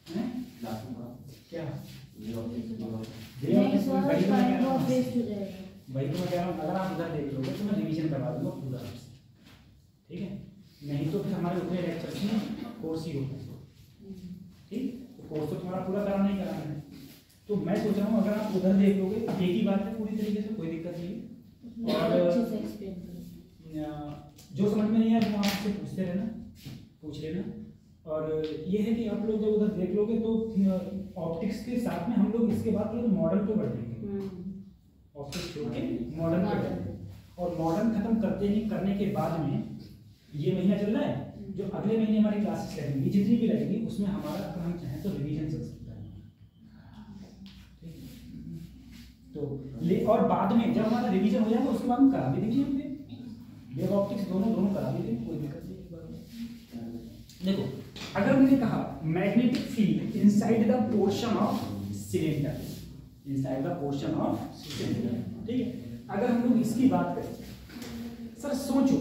हैं? क्लास में पढ़ाओ क्या नहीं सर, टाइम बहुत वेस्ट हो जाएगा। भाई तो मैं कह रहा हूँ अगर आप उधर देख लोगे तो मैं रिवीजन करवा दूंगा पूरा, ठीक है, नहीं तो फिर हमारे उतने लेक्चर्स में कोर्स ही होता है, ठीक, तो कोर्स तो तुम्हारा पूरा कराना ही कराना है। तो मैं सोच रहा हूँ अगर आप उधर देख लोगे एक ही बात है पूरी तरीके से, कोई दिक्कत नहीं है। और जो समझ में नहीं आया वो आपसे पूछते रहना, पूछ लेना। और ये है कि आप लोग जब उधर देख लोगे तो ऑप्टिक्स के साथ में हम लोग इसके बाद फिर मॉडर्न पे बढ़ जाएंगे, ऑप्टिक्स छोड़ के मॉडर्न पे बढ़ेंगे। और मॉडर्न खत्म करने के बाद में ये महीना चल रहा है, जो अगले महीने हमारी क्लासेस लगेंगी जितनी भी लगेंगी उसमें हमारा अगर हम चाहें तो रिवीजन चल सकता है, ठीक है। तो और बाद में जब हमारा रिवीजन हो जाएगा उसके बाद हम करा भी देंगे, वेव ऑप्टिक्स दोनों करा भी देंगे, कोई दिक्कत नहीं। देखो अगर मैंने कहा magnetic field inside the portion of cylinder, inside the portion of cylinder, ठीक है। अगर हम लोग इसकी बात करें, सर सोचो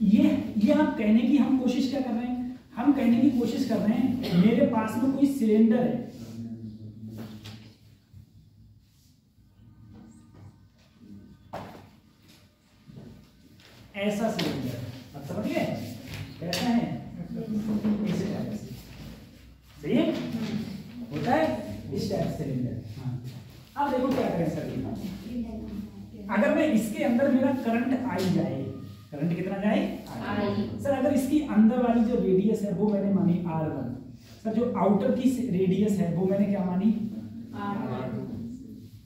ये आप कहने की हम कोशिश क्या कर रहे हैं, हम कहने की कोशिश कर रहे हैं मेरे पास में कोई सिलेंडर है, ऐसा सिलेंडर, अब समझ गए कैसा है, सही है, होता है इस टाइप सिलेंडर। अब देखो क्या करें सर, अगर मैं इसके अंदर मेरा करंट आई जाए, करंट कितना जाए आई, सर अगर इसकी अंदर वाली जो रेडियस है वो मैंने मानी R1, सर जो आउटर की रेडियस है वो मैंने क्या मानी R2,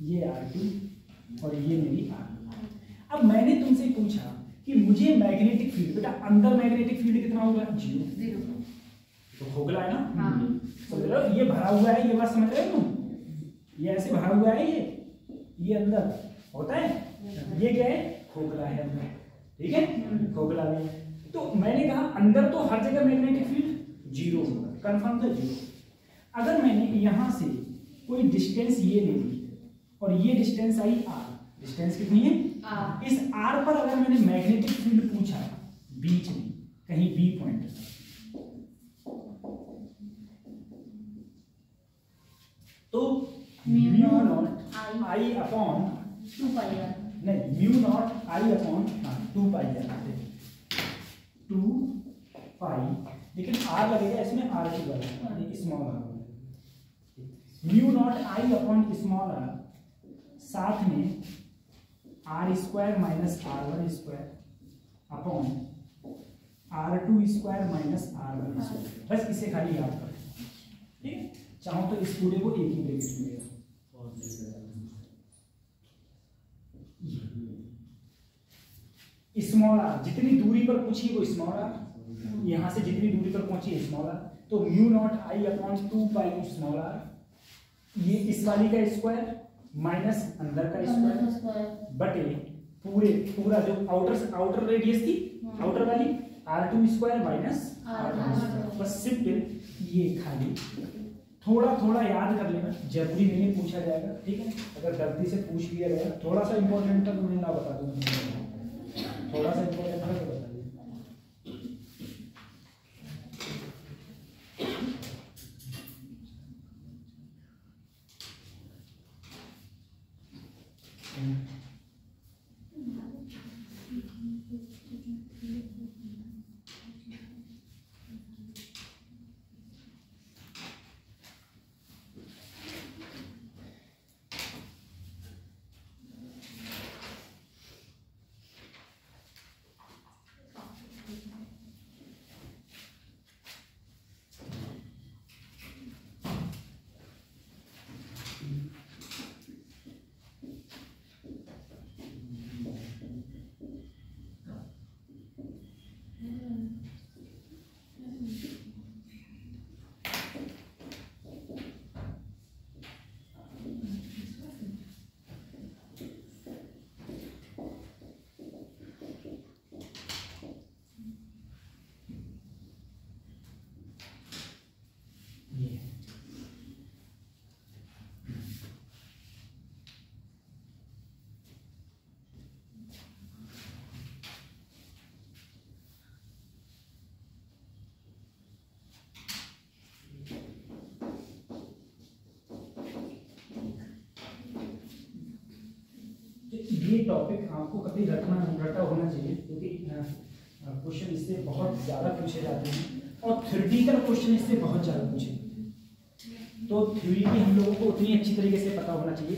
ये R2 और ये मेरी R। अब मैंने तुमसे पूछा कि मुझे मैग्नेटिक फील्ड, बेटा अंदर मैग्नेटिक फील्ड कितना होगा 0, तो खोखला है ना, समझ रहे हो, ये भरा हुआ है, ये बात समझ रहे हो तुम, ये ऐसे भरा हुआ है, ये अंदर होता है, ये क्या है खोखला है अंदर, ठीक है, खोखला में। तो मैंने कहा अंदर तो हर जगह मैग्नेटिक फील्ड 0 होगा, कंफर्म था 0। अगर मैंने यहाँ से कोई डिस्टेंस ये ले ली और ये डिस्टेंस आई R, डिस्टेंस कितनी है इस R पर अगर मैंने मैग्नेटिक फील्ड पूछा बीच में कहीं B पॉइंट, तो mu naught I upon 2 pi r, नहीं mu naught I upon 2 pi r, 2 pi, लेकिन R लगेगा इसमें R की वैल्यू small r, mu naught I upon small r, साथ में R square minus R1 square upon R2 square minus R1 square, बस इसे खाली याद कर, ठीक है। चाहो तो इस पूरे को एक ही ब्रैकेट में लेगा, स्मॉल r जितनी दूरी पर पूछी वो स्मॉल r, यहां से जितनी दूरी पर पहुंची स्मॉल r, तो mu naught I upon 2 pi small r, ये इस वाली का स्क्वायर माइनस अंदर का स्क्वायर बटे पूरा जो आउटर रेडियस थी आउटर वाली R2 square minus R1 square, बस सिंपल ये खाली थोड़ा थोड़ा याद कर लेना, जरूरी नहीं है पूछा जाएगा, ठीक है। अगर गलती से पूछ लिया गया थोड़ा सा इंपॉर्टेंट था तो मैं ना बता दूंगा, थोड़ा सा इंपॉर्टेंट था तो बता दूंगा। ये टॉपिक आपको कभी रटा होना चाहिए, क्योंकि क्वेश्चन इससे बहुत ज़्यादा पूछे जाते हैं और थ्योरेटिकल क्वेश्चन इससे बहुत ज़्यादा पूछे। तो थ्योरी भी हम लोगों को उतनी अच्छी तरीके से पता होना चाहिए।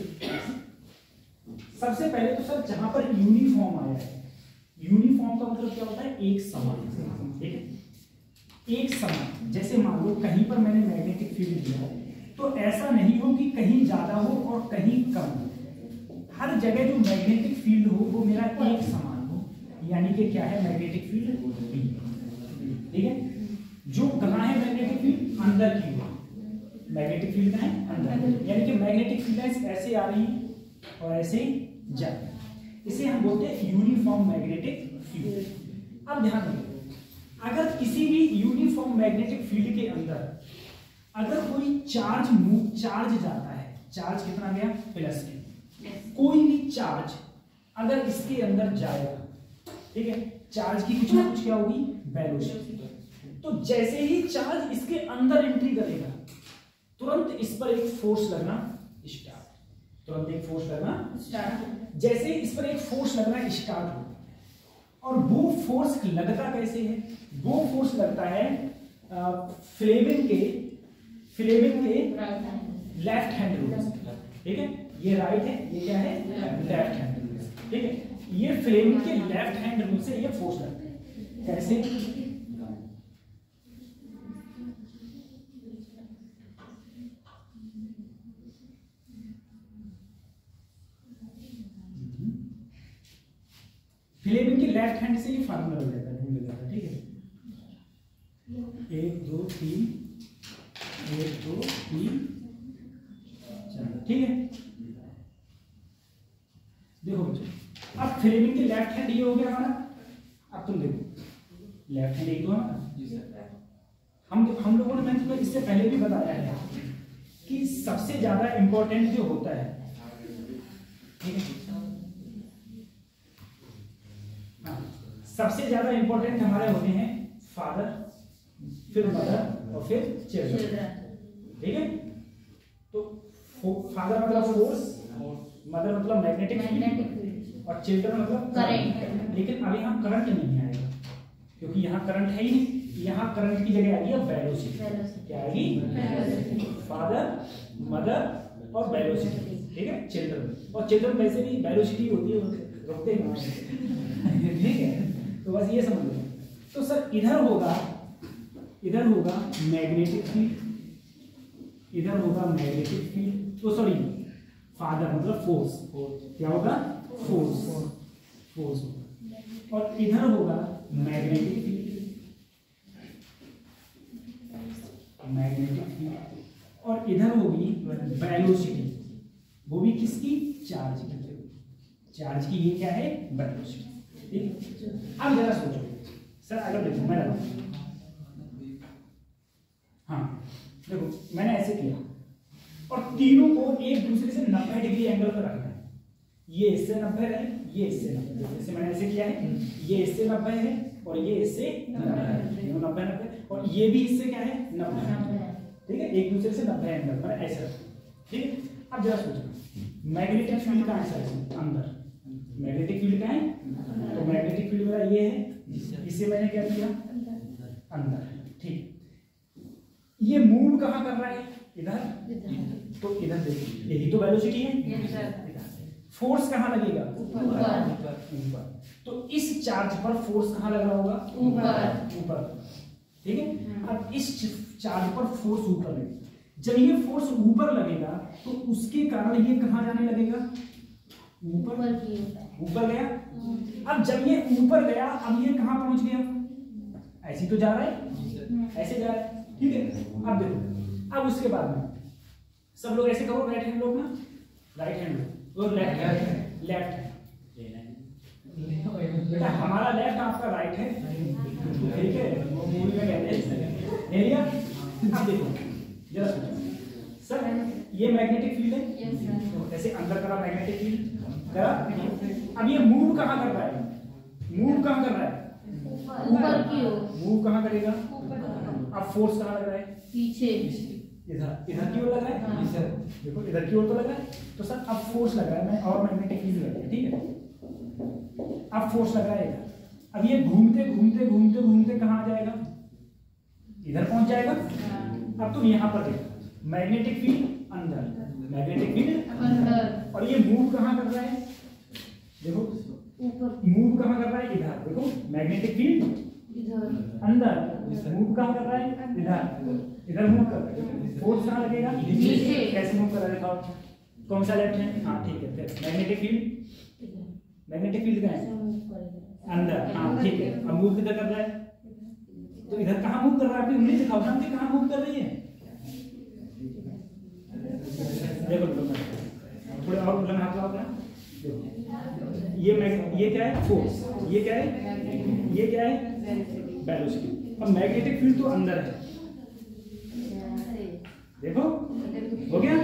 सबसे पहले तो सर जहां पर यूनिफॉर्म आया है, यूनिफॉर्म का मतलब क्या होता है? एक समान, ठीक है, एक समान। जैसे मान लो कहीं पर मैंने मैग्नेटिक फील्ड दिया तो ऐसा नहीं हो कि कहीं ज्यादा हो और कहीं कम हो। हर जगह जो मैग्नेटिक फील्ड हो वो मेरा एक समान हो, यानी कि क्या है? मैग्नेटिक फील्ड, ठीक है। जो कहाँ है मैग्नेटिक फील्ड? अंदर की ओर मैग्नेटिक फील्ड है अंदर, यानी कि मैग्नेटिक फील्ड ऐसे आ रही है और ऐसे जा रही है। इसे हम बोलते हैं यूनिफॉर्म मैग्नेटिक फील्ड। अब ध्यान रखिए, अगर किसी भी यूनिफॉर्म मैग्नेटिक फील्ड के अंदर अगर कोई चार्ज जाता है, चार्ज कितना गया? प्लस के। कोई भी चार्ज अगर इसके अंदर जाएगा, ठीक है, चार्ज की कुछ ना कुछ क्या होगी? वेलोसिटी। तो जैसे ही चार्ज इसके अंदर एंट्री करेगा तुरंत इस पर एक फोर्स लगना स्टार्ट, तुरंत एक फोर्स लगना स्टार्ट। जैसे इस पर एक फोर्स लगना स्टार्ट हो, और वो फोर्स लगता कैसे है? वो फोर्स लगता है फ्लेमिंग के लेफ्ट हैंड रूल, ठीक है। ये राइट है, ये क्या है? लेफ्ट हैंड रूल, ठीक है। ये फ्लेमिंग के लेफ्ट हैंड रूल से ये फोर्स लगता है। कैसे? फ्लेमिंग के लेफ्ट हैंड से ये फार्मूला हो जाता है, ढूंढ जाता है, ठीक है। 1 2 3 1 2 3 4, ठीक है। देखो बच्चों, अब फ्लेमिंग के लेफ्ट हैंड ये हो गया हमारा। अब तुम देखो लेफ्ट हैंड एक तो हम लोगों ने, मैंने इससे पहले भी बताया है कि सबसे ज्यादा इंपॉर्टेंट जो होता है, ठीक है, सबसे ज्यादा इंपॉर्टेंट हमारे होते हैं फादर, फिर मदर और फिर चिल्ड्रन, ठीक है। तो फादर मतलब फोर्स, मदर मतलब मैग्नेटिक फील्ड और चिल्ड्रन मतलब करंट। लेकिन अभी यहाँ करंट नहीं आएगा, क्योंकि यहाँ करंट है ही नहीं। यहाँ करंट की जगह आएगी वेलोसिटी। क्या आएगी? फादर, मदर और वेलोसिटी, ठीक है, चिल्ड्रन। और चिल्ड्रन वैसे भी वेलोसिटी होती है, रुकते नहीं, ठीक है। तो बस ये समझ लो। तो सर इधर होगा मैग्नेटिक फील्ड, इधर होगा मैग्नेटिक फील्ड, तो सॉरी फादर मतलब फोर्स, क्या होगा? फोर्स। और इधर होगा मैग्नेटिक फील्ड, और इधर होगी वेलोसिटी, वो भी किसकी? चार्ज की। ये क्या है? वेलोसिटी, ठीक है। अब जरा सोचो सर, अगर देखो मैं लगाऊं, हाँ देखो मैंने ऐसे किया और तीनों को एक दूसरे से 90 डिग्री एंगल पर रखना है। ये इससे 90 है, ये इससे 90, जैसे मैंने ऐसे किया है, ये इससे 90 है और ये इससे 90, और ये भी इससे क्या है? 90, ठीक है। एक दूसरे से 90 एंगल पर ऐसे रखो, ठीक है। अब जरा सोचो मैग्नेटिक फील्ड का आंसर है अंदर, मैग्नेटिक फील्ड का है, तो मैग्नेटिक फील्ड मेरा ये है, इसे मैंने क्या किया? अंदर, ठीक। ये मूव कहाँ कर रहा है? इधर, तो इधर देखिए, यही तो वेलोसिटी है। फोर्स कहाँ लगेगा? ऊपर। तो इस चार्ज पर फोर्स कहाँ लग रहा होगा? ऊपर, ठीक है। अब इस चार्ज पर फोर्स ऊपर लगेगा। जब ये फोर्स ऊपर लगेगा तो उसके कारण ये कहाँ जाने लगेगा? ऊपर गया। अब जब ये ऊपर गया, अब ये कहाँ पहुंच गया? ऐसे तो जा रहा है, ऐसे जा रहा है, ठीक है। अब देखो, अब उसके बाद में सब लोग ऐसे करो, राइट हैंड लोग ना, राइट हैंड और लेफ्ट हैंड। बेटा हमारा लेफ्ट आपका राइट है, ठीक है, वो मूवी में कहते हैं ले लिया। अब देखो जरा सर, ये मैग्नेटिक फील्ड है, ऐसे अंदर करा मैग्नेटिक फील्ड करा। अब ये मूव कहाँ कर रहा है? मूव कहाँ कर रहा है? ऊपर की ओर। मूव कहाँ करेगा? अब फोर्स कहाँ लग रहा है? पीछे, इधर की ओर लग रहा है। देखो इधर की ओर तो लग रहा है, तो सर अब फोर्स लग रहा है, मैं और मैग्नेटिक फील्ड लग रहा है, ठीक है। अब फोर्स लग रहा है इधर, अब ये घूमते घूमते घूमते घूमते कहाँ आ जाएगा, इधर पहुंच जाएगा। अब तुम यहाँ पर देखो मैग्नेटिक फील्ड अंदर, मैग्नेटिक फील्ड अंदर, और ये मूव कहाँ कर रहा है, देखो ऊपर, मूव कहाँ कर रहा है, इधर देखो मैग्नेटिक फील्ड इधर, अंदर, मूव कहाँ कर रहा है, इधर, इधर मूव कर रहा है। फोर्स कहाँ लगेगा, नीचे। कैसे मूव कर रहा है, कौन सा लेफ्ट हैंड, हाँ ठीक है। फिर मैग्नेटिक फील्ड, मैग्नेटिक फील्ड कहाँ है, अंदर, हाँ ठीक है। अब मूव किधर कर रहा है, तो इधर कहाँ मूव कर रहा है, अपनी उंगली दिखाओ ना कि कहाँ मूव कर रही है। देखो थोड़े और उंगली हाथ लगाओ ना, ये क्या है, फोर्स, ये क्या है, ये क्या है, वेलोसिटी। अब मैग्नेटिक फील्ड तो अंदर है, देखो हो गया,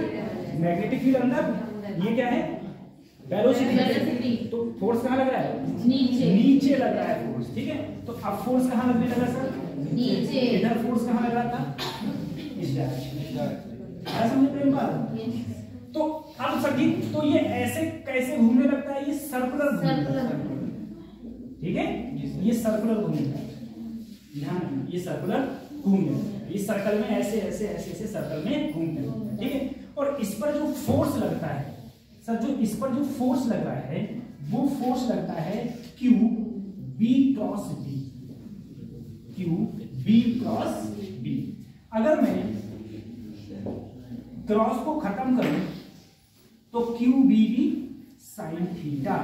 मैग्नेटिक फील्ड अंदर, ये क्या है, वेलोसिटी। तो फोर्स कहाँ लग रहा है, नीचे, नीचे लग रहा है फोर्स, ठीक है। तो अब फोर्स कहाँ लगने लगा सर, नीचे, इधर फोर्स कहाँ लग रहा था, इस डायरेक्शन, क्या समझ प्रेम बात। तो अब सभी तो ये ऐसे कैसे घूमने लगता है, ये सर्कुलर, ठीक है, ये सर्कुलर घूमने लगता है, ध्यान रखना, ये सर्कुलर घूमने लगता है, इस सर्कल में ऐसे ऐसे ऐसे ऐसे सर्कल में घूमने लगता है, ठीक है। और इस पर जो फोर्स लगता है सर, जो इस पर जो फोर्स लग रहा है वो फोर्स लगता है Q B cross B, Q B cross B. अगर मैं क्रॉस को खत्म करूं तो Q B B sine theta,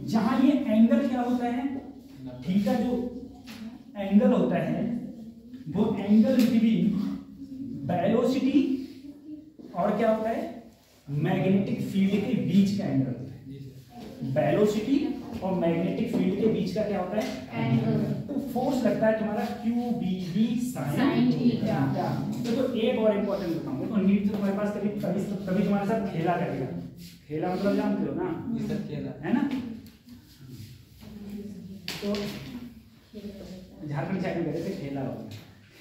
जहां ये एंगल क्या होता है, थीटा जो एंगल होता है वो एंगल बिटवीन वेलोसिटी और क्या होता है, मैग्नेटिक फील्ड के बीच का एंगल होता है। वेलोसिटी और मैग्नेटिक फील्ड के बीच का क्या होता है, एंगल। तो फोर्स लगता है तुम्हारा Q B B sine theta. तो एक और इम्पोर्टेंट बताऊंगा, तो नीट से तुम्हारे पास कभी कभी कभी तुम्हारे साथ खेला करेगा, खेला मतलब जानते हो ना, है ना। तो झारखंड साइड में कहते थे खेला होगा,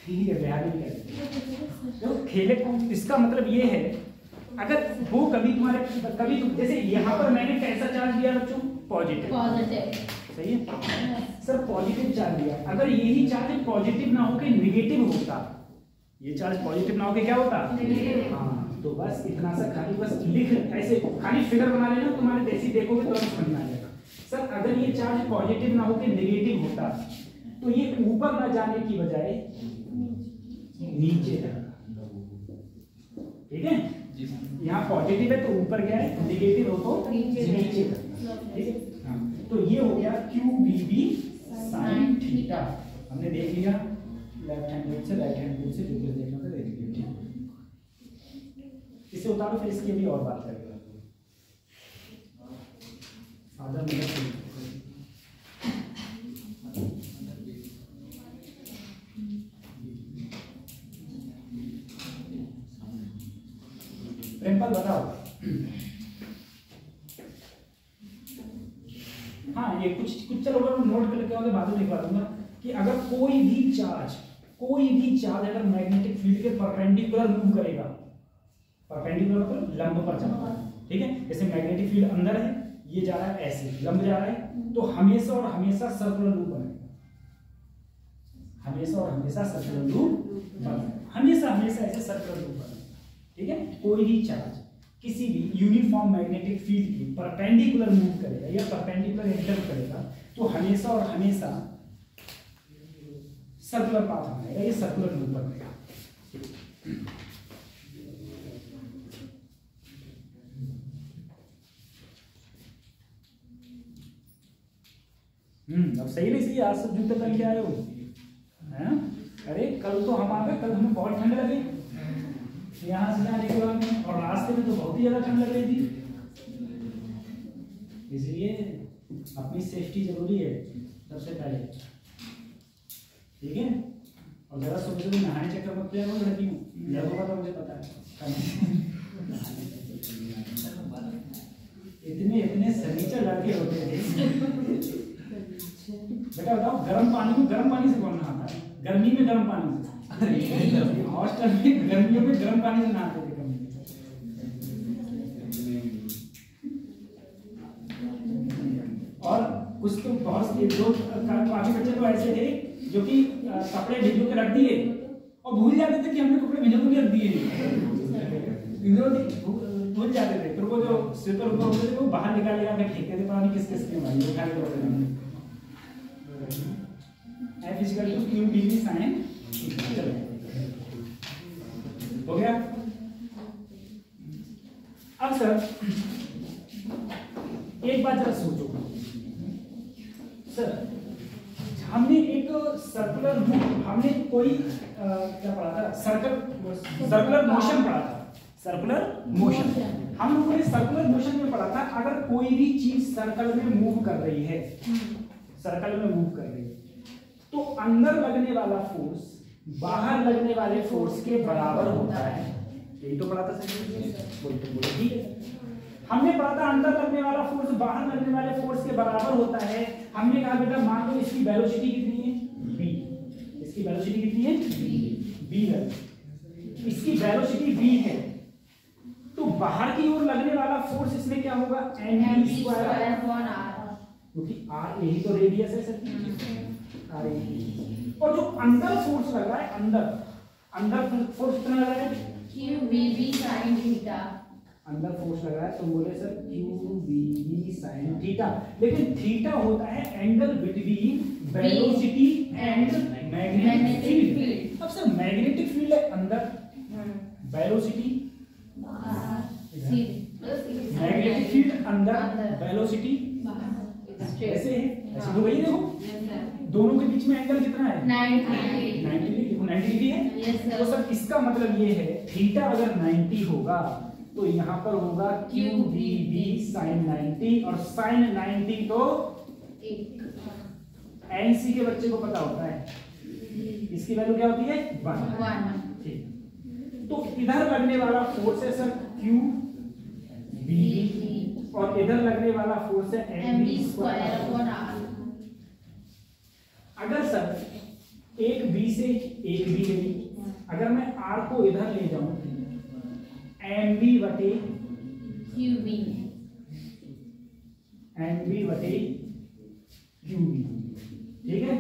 ठीक है, बिहार में कहते हैं। तो खेले को इसका मतलब ये है, अगर वो कभी तुम्हारे कभी जैसे यहाँ पर मैंने कैसा चार्ज दिया बच्चों, पॉजिटिव, पॉजिटिव, सही है सर, पॉजिटिव चार्ज दिया। अगर यही चार्ज पॉजिटिव ना होके नेगेटिव होता, ये चार्ज पॉजिटिव ना होके क्या होता, हाँ, तो बस इतना सा खाली बस लिख, ऐसे खाली फिगर बना लेना, तुम्हारे जैसे देखोगे तो समझ में आ जाएगा। सर अगर ये चार्ज पॉजिटिव ना होके नेगेटिव होता तो ये ऊपर ना जाने की बजाय नीचे जाता, ठीक है। यहाँ पॉजिटिव है तो ऊपर गया है, नेगेटिव हो तो नीचे जाता, ठीक है। हाँ, तो ये हो गया Q B B sine theta, हमने देख लिया लेफ्ट हैंड रूल से, राइट हैंड रूल से जो भी देखना था देख लिया। इसे उतारो, फिर इसकी भी और बात करेंगे। फादर मदर प्रेमपाल बताओ। हाँ, ये कुछ चलो मैं नोट कर लेके बाद में लिखवा दूंगा कि अगर कोई भी चार्ज अगर मैग्नेटिक फील्ड के परपेंडिकुलर मूव करेगा, परपेंडिकुलर मतलब लंब पर चलता है, ठीक है। जैसे मैग्नेटिक फील्ड अंदर है, ये जा रहा है ऐसे लंब जा रहा है, तो हमेशा और हमेशा सर्कुलर लूप बनेगा, हमेशा और हमेशा सर्कुलर लूप बनेगा, हमेशा हमेशा ऐसे सर्कुलर लूप बनेगा, ठीक है। कोई भी चार्ज किसी भी यूनिफॉर्म मैग्नेटिक फील्ड की परपेंडिकुलर मूव करेगा या परपेंडिकुलर एंटर करेगा तो हमेशा और हमेशा सर्कुलर पाथ बनेगा, ये सर्कुलर लूप बनेगा। अब सही नहीं सही, आज सब जूते पहन के आए हो, हैं? अरे कल तो हम आ गए, कल हमें बहुत ठंड लगी यहाँ से जाने के बाद, और रास्ते में तो बहुत ही ज्यादा ठंड लग रही थी, इसलिए अपनी सेफ्टी जरूरी है सबसे पहले, ठीक है। और जरा सुबह सुबह नहाने चक्कर मत ले लड़कियों का तो मुझे पता है इतने सनीचर लड़के होते थे। बेटा बताओ, गर्म पानी से कौन नहाता है, गर्मी में गर्म पानी से, हॉस्टल में गर्मियों में गर्म पानी से नहाते थे कभी। और ये दो काफी बच्चे तो ऐसे थे जो कि कपड़े भिगो के रख दिए और भूल जाते थे कि हमने कपड़े भिगो के रख दिए, भूल जाते थे। फिर वो जो स्लीपर होते थे वो बाहर निकाल के फेंकते थे, पता नहीं किस किस के भाई वो खाली करते थे। F equal to Q D V sine चलो हो गया। अब सर एक बात जरा सोचो सर, हमने एक सर्कुलर हमने कोई क्या पढ़ा था, सर्कुलर मोशन पढ़ा था, सर्कुलर मोशन। हम लोगों ने सर्कुलर मोशन में पढ़ा था अगर कोई भी चीज सर्कल में मूव कर रही है, सर्कल में मूव कर रही है तो अंदर लगने वाला फोर्स बाहर लगने वाले फोर्स के बराबर होता है। यही तो पढ़ा था सर, बोलो ठीक है। हमने पढ़ा था अंदर लगने वाला फोर्स बाहर लगने वाले फोर्स के बराबर होता है। हमने कहा बेटा मान लो इसकी वेलोसिटी कितनी है v, इसकी वेलोसिटी कितनी है v है, इसकी वेलोसिटी v है तो बाहर की ओर लगने वाला फोर्स इसमें क्या होगा mv स्क्वायर अपॉन r, क्योंकि r यही तो रेडियस है सर r। और जो अंदर फोर्स लग रहा है, अंदर फोर्स कितना लग रहा है qvb sin थीटा, अंदर फोर्स लग रहा है तो बोले सर qvb sin थीटा, लेकिन थीटा होता है angle between velocity and magnetic field. अब सर मैग्नेटिक फील्ड है अंदर, वेलोसिटी मैग्नेटिक फील्ड अंदर, वेलोसिटी ऐसे है, ऐसे तो वही देखो दोनों के बीच में एंगल कितना है 90 डिग्री है। तो सर इसका मतलब ये है थीटा अगर 90 होगा तो यहाँ पर होगा QVB sin 90 और sin 90 तो NC के बच्चे को पता होता है इसकी वैल्यू क्या होती है 1। ठीक, तो इधर लगने वाला फोर्स है सर QVB और इधर लगने वाला फोर्स है mv स्क्वायर अपॉन r। अगर सर एक B से एक B गई, अगर मैं R को इधर ले जाऊं mv बटे qb, mv बटे qb, ठीक है।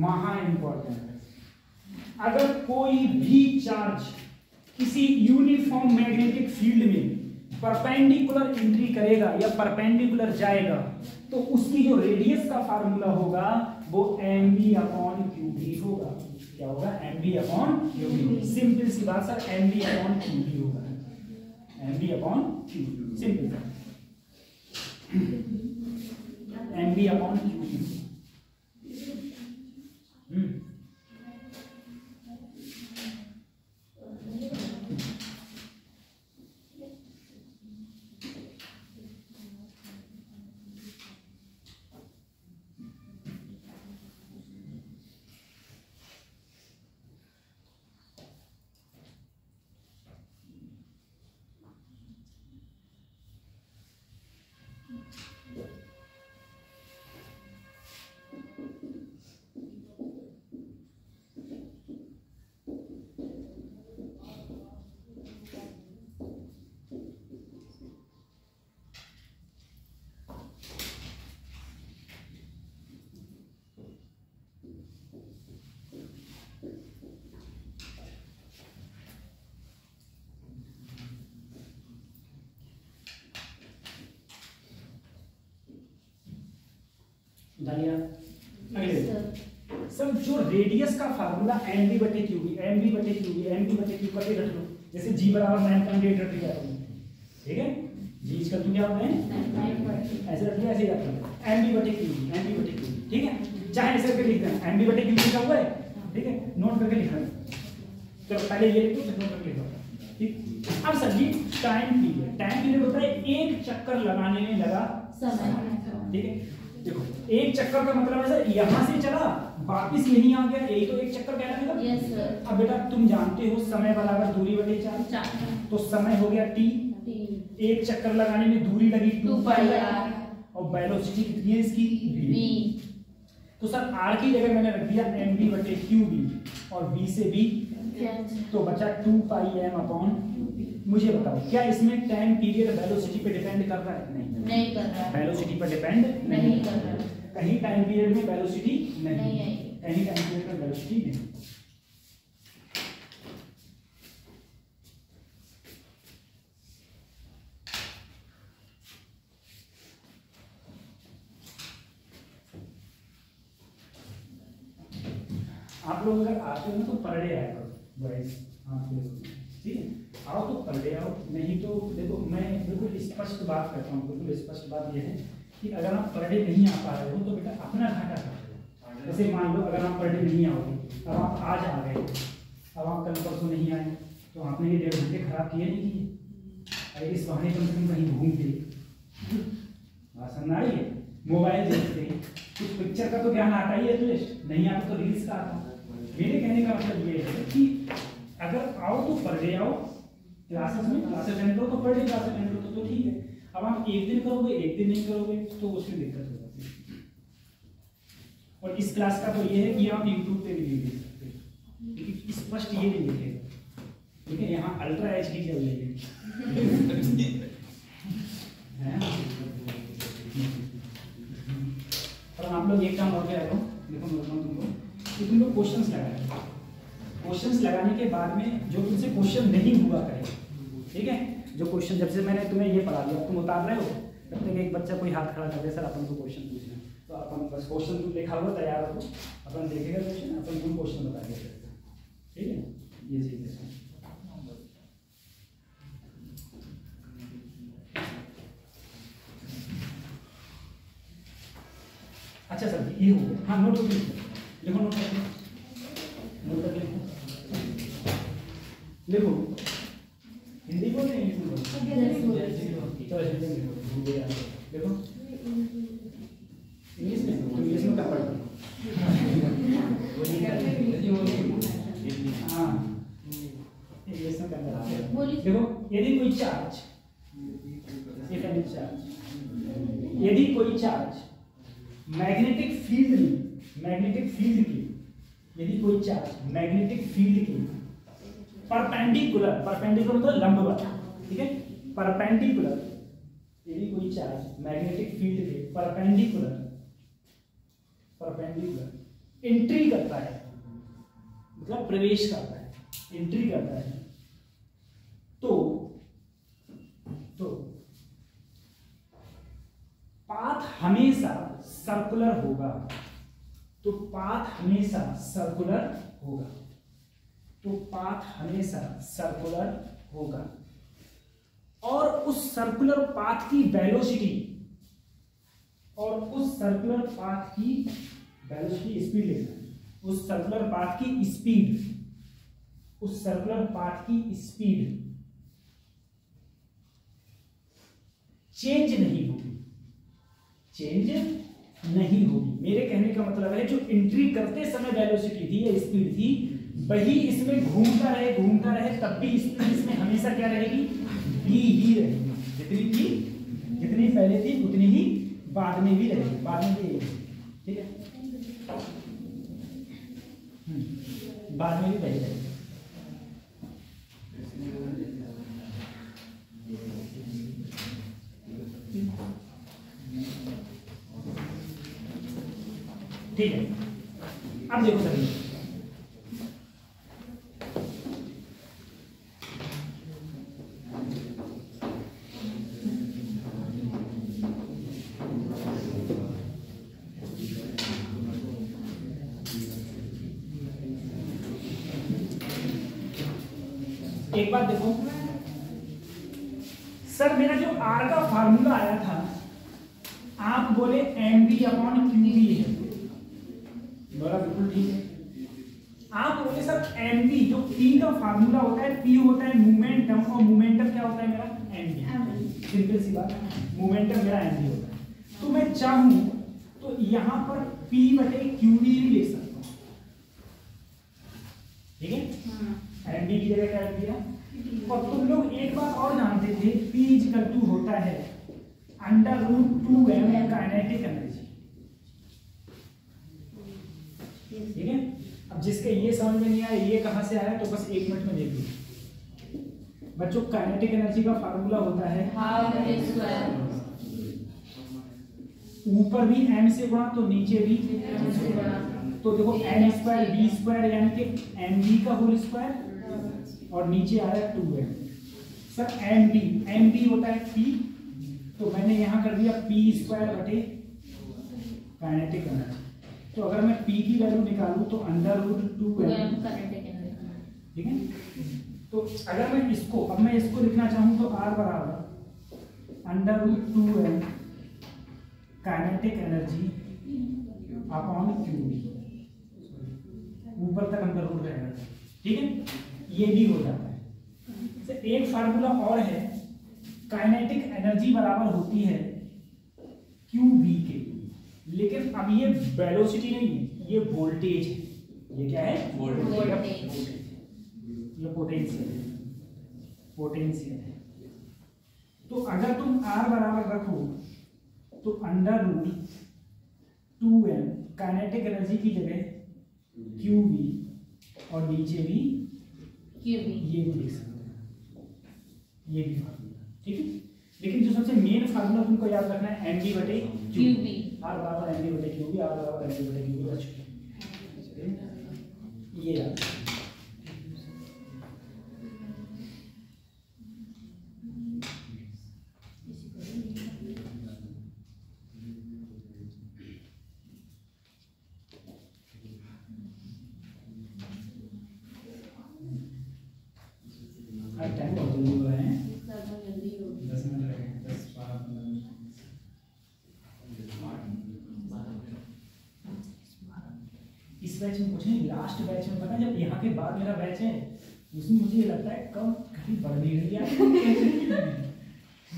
महा इंपॉर्टेंट, अगर कोई भी चार्ज किसी यूनिफॉर्म मैग्नेटिक फील्ड में परपेंडिकुलर एंट्री करेगा या परपेंडिकुलर जाएगा तो उसकी जो रेडियस का फार्मूला होगा वो mv अपॉन qb होगा। क्या होगा mv अपॉन qb, सिंपल सी बात सर mv अपॉन qb होगा, mv upon qb simple, mv upon qb। डालिए अगले सर जो रेडियस का फार्मूला mv बटे qb, mv बटे qb, mv बटे qb करके रख लो, जैसे g बराबर 9.8 रख लिया आपने, ठीक है g इसका तो क्या होता है ऐसे रख लिया, ऐसे ही रख लो mv बटे qb, mv बटे qb, ठीक है। चाहे ऐसे करके लिख देना mv बटे qb लिखा हुआ है, ठीक है नोट करके लिखना। चलो पहले ये लिख दो फिर नोट करके लिखो, ठीक। अब सर जी टाइम पीरियड होता है एक चक्कर लगाने में लगा समय, ठीक है। देखो एक चक्कर का मतलब है सर यहाँ से चला वापिस यहीं आ गया, यही तो एक चक्कर कहलाएगा। Yes sir. अब बेटा तुम जानते हो समय बराबर दूरी बटे 4, तो समय हो गया t, एक चक्कर लगाने में दूरी लगी 2 पाई r और वेलोसिटी कितनी है इसकी v। तो सर आर की जगह मैंने रख दिया एम बी बटे क्यू बी और बी से बी, तो बचा 2 पाई एम अपॉन। मुझे बताओ क्या इसमें टाइम पीरियड वेलोसिटी पे डिपेंड कर रहा है? नहीं कर रहा। वेलोसिटी पर डिपेंड नहीं कर रहा। कहीं टाइम पीरियड में वेलोसिटी नहीं है। कहीं टाइम पीरियड में वेलोसिटी नहीं। आप लोग अगर आते हो ना तो पर डे आया करो बॉयज, आप लोग ठीक है आओ तो पर डे आओ, नहीं तो देखो मैं बिल्कुल स्पष्ट बात करता हूँ, बिल्कुल स्पष्ट बात यह है कि अगर आप पर डे नहीं आ पा रहे हो तो बेटा अपना घाटा कर रहे हो। जैसे मान लो अगर आप पर डे नहीं आओगे, अब आप आज आ गए, अब आप कल परसों नहीं आए, तो आपने ये 1.5 घंटे खराब किए नहीं किए? अरे इस बहाने कम से कम कहीं घूमते, भाषण आ रही है, मोबाइल देखते, कुछ पिक्चर का तो ज्ञान आता ही है एटलीस्ट, नहीं आता तो रील्स का आता। मेरे कहने का मतलब ये है कि अगर आओ तो पर डे आओ, क्लासेस में क्लासेस अटेंड करो तो पर डे क्लासेस अटेंड करो तो ठीक है। अब आप एक दिन करोगे एक दिन नहीं करोगे तो उसमें दिक्कत हो जाती है। और इस क्लास का तो ये है कि आप यूट्यूब पे भी देख सकते हो, लेकिन स्पष्ट ये नहीं लिखेगा, ठीक है? यहाँ अल्ट्रा एच डी चल रही है और आप लोग एक काम और क्या करो, देखो मैं बताऊँ तुमको कि तुम लोग क्वेश्चंस लगाए, क्वेश्चंस लगाने के बाद में जो तुमसे क्वेश्चन नहीं हुआ करे, ठीक है? जो क्वेश्चन जब से मैंने तुम्हें ये पढ़ा दिया तुम उतार रहे हो, तब तक एक बच्चा कोई हाथ खड़ा कर दे, सर अपन को क्वेश्चन पूछना, तो अपन बस क्वेश्चन तुम लिखा हुआ तैयार हो, अपन देखेगा क्वेश्चन, अपन तुम क्वेश्चन बता देगा, ठीक है? ये चीज़ है। अच्छा सर ये हो गया, हाँ नोट लिखो, नोट कर लिखो, लिखो हिंदी बोल रहे इंग्लिश में चलो देखो इंग्लिश में क्या पढ़ हाँ इंग्लिश में क्या देखो, यदि कोई चार्ज, यदि कोई चार्ज मैग्नेटिक फील्ड की, यदि कोई चार्ज मैग्नेटिक फील्ड की परपेंडिकुलर तो लंबवत, ठीक है? परपेंडिकुलर, यदि कोई चार्ज मैग्नेटिक फील्ड के परपेंडिकुलर एंट्री करता है, मतलब प्रवेश करता है, एंट्री करता है, तो पाथ हमेशा सर्कुलर होगा, तो पाथ हमेशा सर्कुलर होगा, तो पाथ हमेशा सर्कुलर होगा, और उस सर्कुलर पाथ की वेलोसिटी, और उस सर्कुलर पाथ की वेलोसिटी स्पीड लिखना है, उस सर्कुलर पाथ की स्पीड, उस सर्कुलर पाथ की स्पीड चेंज नहीं होगी, चेंज नहीं होगी। मेरे कहने का मतलब है जो एंट्री करते समय वेलोसिटी थी या स्पीड थी, वही इसमें घूमता रहे तब भी स्पीड इसमें हमेशा क्या रहेगी? v ही रहेगी, जितनी थी, जितनी पहले थी उतनी ही बाद में भी रहेगी, बाद में भी रहेगी, ठीक है? बाद में भी वही रहेगी। ठीक है, अब देखो सर एक बात देखो सर, मेरा जो आर का फार्मूला आया था, आप बोले M B upon Q B है, बोला बिल्कुल ठीक है। आप बोले सर एम बी, जो पी का फार्मूला होता है, पी होता है मोमेंटम, और मोमेंटम क्या होता है मेरा? M B. सिंपल सी बात, मोमेंटम मेरा एम बी होता है। तो मैं चाहूं तो यहां पर पी बटे क्यू बी भी लिख सकता हूं, ठीक है? एम बी की जगह क्या लिख दिया? और तुम लोग एक बात और जानते थे, P इक्वल टू होता है under root 2m kinetic energy, जिसके ये समझ में नहीं आया ये कहाँ से आया तो बस 1 मिनट में देख लो बच्चों। काइनेटिक एनर्जी का फार्मूला होता है हाफ एम स्क्वायर, ऊपर भी m से गुणा तो नीचे भी m से गुणा। तो देखो n स्क्वायर v स्क्वायर यानी कि mv का होल स्क्वायर और नीचे आ रहा है 2m। सर mv होता है p, तो मैंने यहाँ कर दिया p स्क्वायर बटे काइनेटिक एनर्जी। तो अगर मैं p की वैल्यू निकालूं तो √2m काइनेटिक एनर्जी, ठीक है। तो अगर मैं इसको लिखना चाहूँ तो r बराबर √2m kinetic energy upon QB, ऊपर तक अंदर रूट रहेगा, ठीक है। ये भी हो जाता है। तो एक फार्मूला और है, काइनेटिक एनर्जी बराबर होती है क्यूबी के, लेकिन अब ये वेलोसिटी नहीं है, ये वोल्टेज है। ये क्या है? वोल्टेज। ये पोटेंशियल है। तो अगर तुम r बराबर रखो तो √2m काइनेटिक एनर्जी की जगह QV और नीचे भी क्यूबी, ये भी लिख सकते हैं, ये भी फार्मूला, ठीक है। लेकिन जो सबसे मेन फार्मूला तुमको याद रखना है mv बटे क्यूबी, r बराबर mv बटे क्यूबी, r बराबर mv बटे क्यूबी बच्चों, ये याद। टाइम बहुत जल्दी हो रहे हैं, 10 मिनट लगे, 10-12 मिनट। इस बैच में कुछ नहीं, लास्ट बैच में पता है जब यहाँ के बाद मेरा बैच है उसमें मुझे ये लगता है कम घड़ी बढ़ रही है,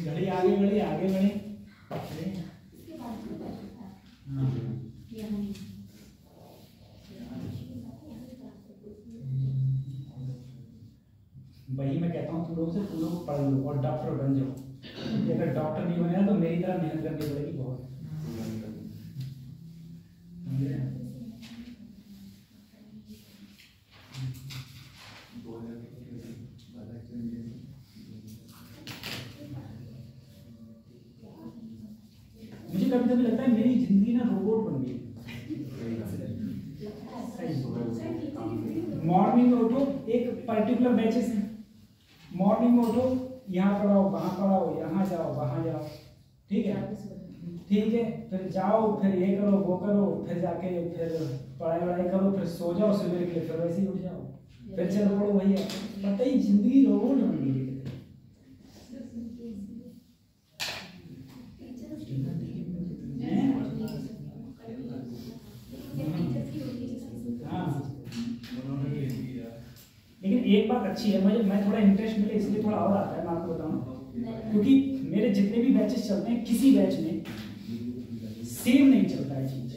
घड़ी आगे बढ़े। वही मैं कहता हूँ तुम लोगों से, तुम लोग पढ़ लो और डॉक्टर बन जाओ। अगर डॉक्टर नहीं बने तो मेरी तरह मेहनत करनी पड़ेगी बहुत। मुझे कभी कभी लगता है मेरी जिंदगी ना रोबोट बन गई। मॉर्निंग में उठो, एक पर्टिकुलर बैचेस है, मॉर्निंग में उठो, यहाँ पढ़ाओ, वहाँ पढ़ाओ, यहाँ जाओ, वहाँ जाओ, ठीक है, फिर जाओ, फिर ये करो, वो करो, फिर जाके फिर पढ़ाई करो, फिर सो जाओ, सुबह के लिए फिर वैसे ही उठ जाओ, फिर चलो पढ़ो, वही है। पता ही जिंदगी रोबोट बन गई है। लेकिन एक बात अच्छी है, मैं थोड़ा इंटरेस्ट मिले इसलिए थोड़ा और आता है, मैं आपको बताऊं, क्योंकि मेरे जितने भी बैचेस चलते हैं किसी बैच में सेम नहीं चलता है चीज।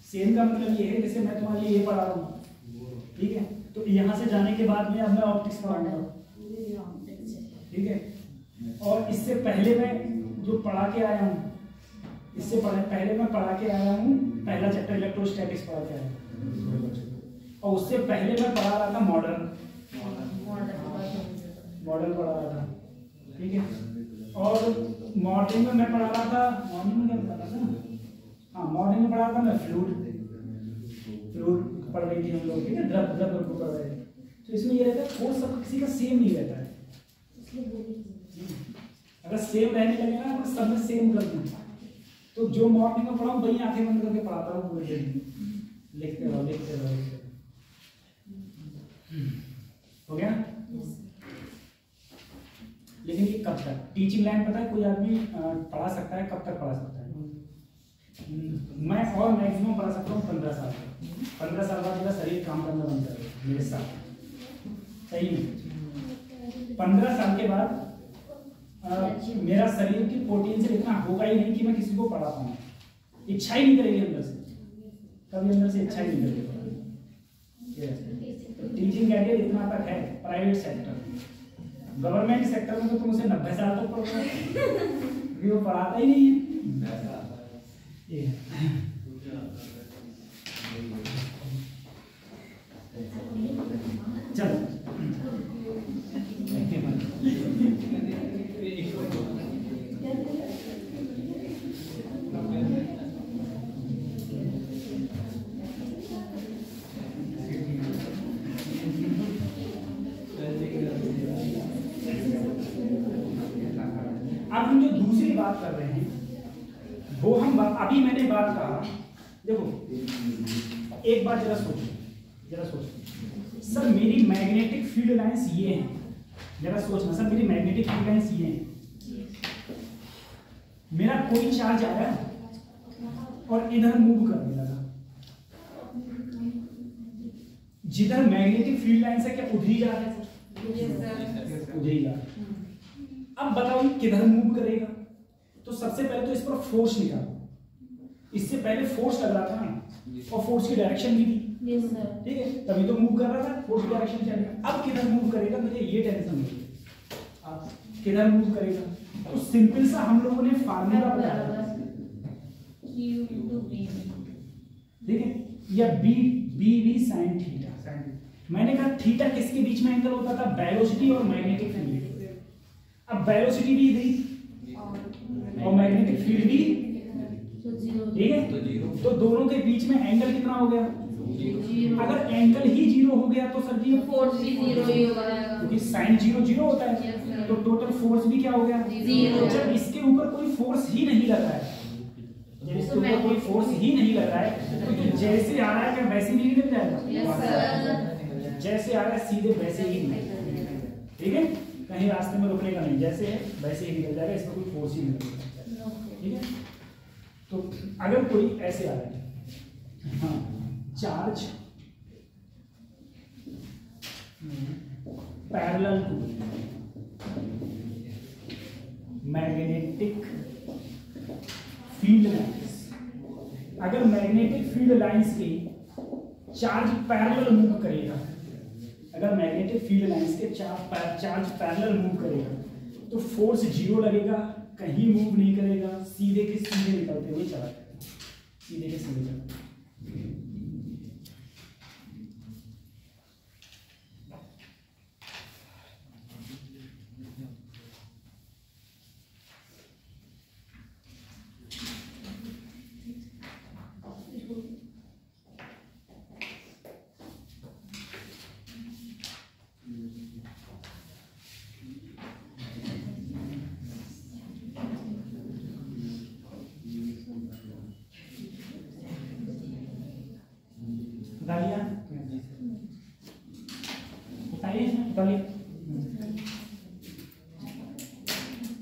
सेम का मतलब ये है, जैसे मैं तुम्हारे लिए ये पढ़ा रहा हूँ, ठीक है, तो यहाँ से जाने के बाद में अब मैं ऑप्टिक्स पढ़ाऊंगा, ठीक है, और इससे पहले मैं जो पढ़ा के आया हूँ, पहले मैं पढ़ा के आया हूँ, पहला चैप्टर इलेक्ट्रोस्टैटिक्स पढ़ा के आया हूँ, और उससे पहले मैं पढ़ा रहा था मॉडर्न पढ़ा रहा था, ठीक है, और मॉर्निंग में मैं पढ़ा रहा था, मॉर्निंग में पढ़ा रहा था मैं फ्लूइड पढ़ रही थी हम लोग, ठीक है, द्रव को पढ़ रहे थे। तो इसमें ये रहता है कोर्स सब किसी का सेम नहीं रहता है, अगर सेम रहने लगे ना तो सब में सेम कर दूँ, तो जो मॉर्निंग में पढ़ा वही आंखें बंद करके पढ़ाता हूँ पूरे दिन, लिखते रहो। हो गया? लेकिन ये कब तक टीचिंग लाइन, पता है कोई आदमी पढ़ा सकता है, कब तक पढ़ा सकता है? मैं और मैक्सिमम पढ़ा सकता हूँ 15 साल तक। 15 साल बाद मेरा शरीर काम करना बंद कर देगा मेरे साथ, सही है। 15 साल के बाद मेरा शरीर की पोटेंशियल इतना होगा ही नहीं कि मैं किसी को पढ़ा पाऊँ, इच्छा ही नहीं करेगी अंदर से, कभी अंदर से इच्छा ही नहीं करेगी। टीचिंग कैरियर इतना तक है। प्राइवेट सेक्टर, गवर्नमेंट सेक्टर में तो तुम उसे 90 साल तक पढ़ रहे हो, वो पढ़ाता ही नहीं है। 15 बात कहा, देखो एक बार जरा सोचो सर मेरी मैग्नेटिक फील्ड लाइंस ये है, जरा सोचना सर मेरी मैग्नेटिक फील्ड लाइंस ये है, मेरा कोई चार्ज आया और इधर मूव करने लगा, जिधर मैग्नेटिक फील्ड लाइंस है क्या उधर ही जा रहा है सर? उधर ही जा रहा है। अब बताओ ये किधर मूव करेगा? तो सबसे पहले तो इस पर फोर्स निकालो, इससे पहले फोर्स लग रहा था ना और फोर्स की डायरेक्शन भी थी, ठीक है, तभी तो मूव कर रहा था, फोर्स की डायरेक्शन चलेगा। अब किधर मूव करेगा मुझे ये टेंशन है, अब किधर मूव करेगा? तो सिंपल सा हम लोगों ने फार्मूला बताया, ठीक है, या बी साइन थीटा। मैंने कहा थीटा किसके बीच में एंगल होता था? वेलोसिटी और मैग्नेटिक फील्ड। अब वेलोसिटी भी इधर और मैग्नेटिक फील्ड भी, ठीक है, तो दोनों के बीच में एंगल कितना हो गया? अगर एंगल ही जीरो हो गया तो सर जी फोर्स भी जीरो ही होगा, क्योंकि साइन जीरो जीरो होता है, तो टोटल फोर्स भी क्या हो गया? जीरो। जब इसके ऊपर कोई फोर्स ही नहीं लग रहा है, जब इसके ऊपर कोई फोर्स ही नहीं लग रहा है तो जैसे आ रहा है क्या वैसे ही निकल जाएगा? जैसे आ रहा है सीधे वैसे ही निकल, ठीक है, कहीं रास्ते में रुकने का नहीं, जैसे है वैसे ही निकल जाएगा, इसमें कोई फोर्स ही नहीं लगेगा, ठीक है। तो अगर कोई ऐसे आ रहा है, हाँ, charge parallel to magnetic field lines, अगर मैग्नेटिक फील्ड लाइंस के चार्ज पैरेलल मूव करेगा, अगर मैग्नेटिक फील्ड लाइंस के चार्ज पैरेलल मूव करेगा तो फोर्स जीरो लगेगा, कहीं मूव नहीं करेगा, सीधे के सीधे निकलते हुए चला जाएगा, सीधे के सीधे चला।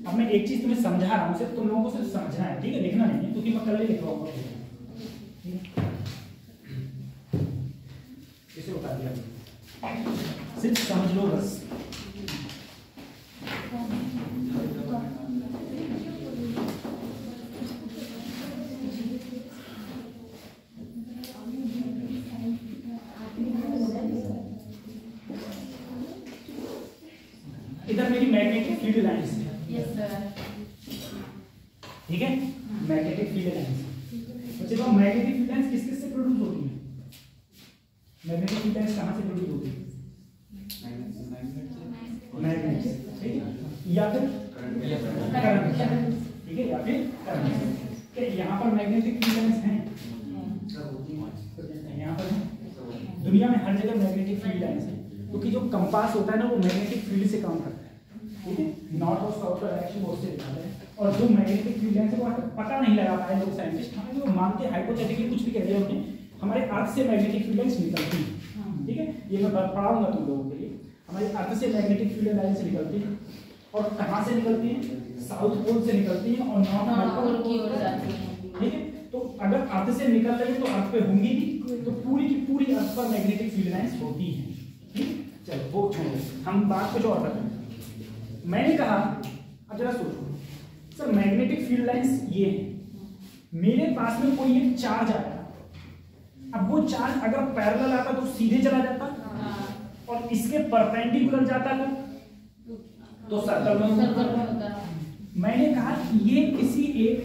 अब मैं एक चीज तुम्हें समझा रहा हूं, सिर्फ तुम लोगों को सिर्फ समझना है, ठीक है, लिखना नहीं है, क्योंकि मैं कल ही लिखवाऊंगा, इसे बता दिया, सिर्फ समझ लो बस। इधर मेरी मैग्नेटिक फील्ड लाइंस है, ठीक है, मैग्नेटिक फील्ड लाइंस। बच्चे तो मैग्नेटिक फील्ड लाइंस किस किस से प्रोड्यूस होती है? मैग्नेटिक फील्ड लाइंस कहां से प्रोड्यूस होती है? मैग्नेट से, ठीक है, या फिर करंट, ठीक है, या फिर करंट। यहाँ पर मैग्नेटिक फील्ड लाइंस हैं, यहाँ पर दुनिया में हर जगह मैग्नेटिक फील्ड लाइंस है, क्योंकि जो कंपास होता है ना वो मैग्नेटिक फील्ड से काम करता है, ठीक है, नॉर्थ और साउथ का डायरेक्शन वो उससे दिखाता है। और जो मैग्नेटिक फील्ड लाइंस है वो पता नहीं लगा पाए लोग साइंटिस्ट, हमें जो मानते हैं हाइपोथेटिकली कुछ भी कह दिया उन्होंने, हमारे अर्थ से मैग्नेटिक फील्ड लाइंस निकलती है, ठीक है, ये मैं पढ़ाऊंगा तुम लोगों के लिए। हमारे अर्थ से मैग्नेटिक फील्ड लाइंस निकलती है, और कहाँ से निकलती है? साउथ पोल से निकलती है और नॉर्थ पोल की ओर जाती है, ठीक है। तो अगर अर्थ से निकल रही है तो अर्थ पे होंगी भी, तो पूरी की पूरी अर्थ पर मैग्नेटिक फील्ड लाइंस होती है, ठीक। चलो वो छोड़ो, हम बात कुछ और करते हैं। मैंने कहा अब जरा सोचो सर, मैग्नेटिक फील्ड लाइंस ये है, मेरे पास में कोई एक चार्ज आया, अब वो चार्ज अगर पैरेलल आता तो सीधे चला जाता, और इसके परपेंडिकुलर जाता तो सर्कल में होता। मैंने कहा ये किसी एक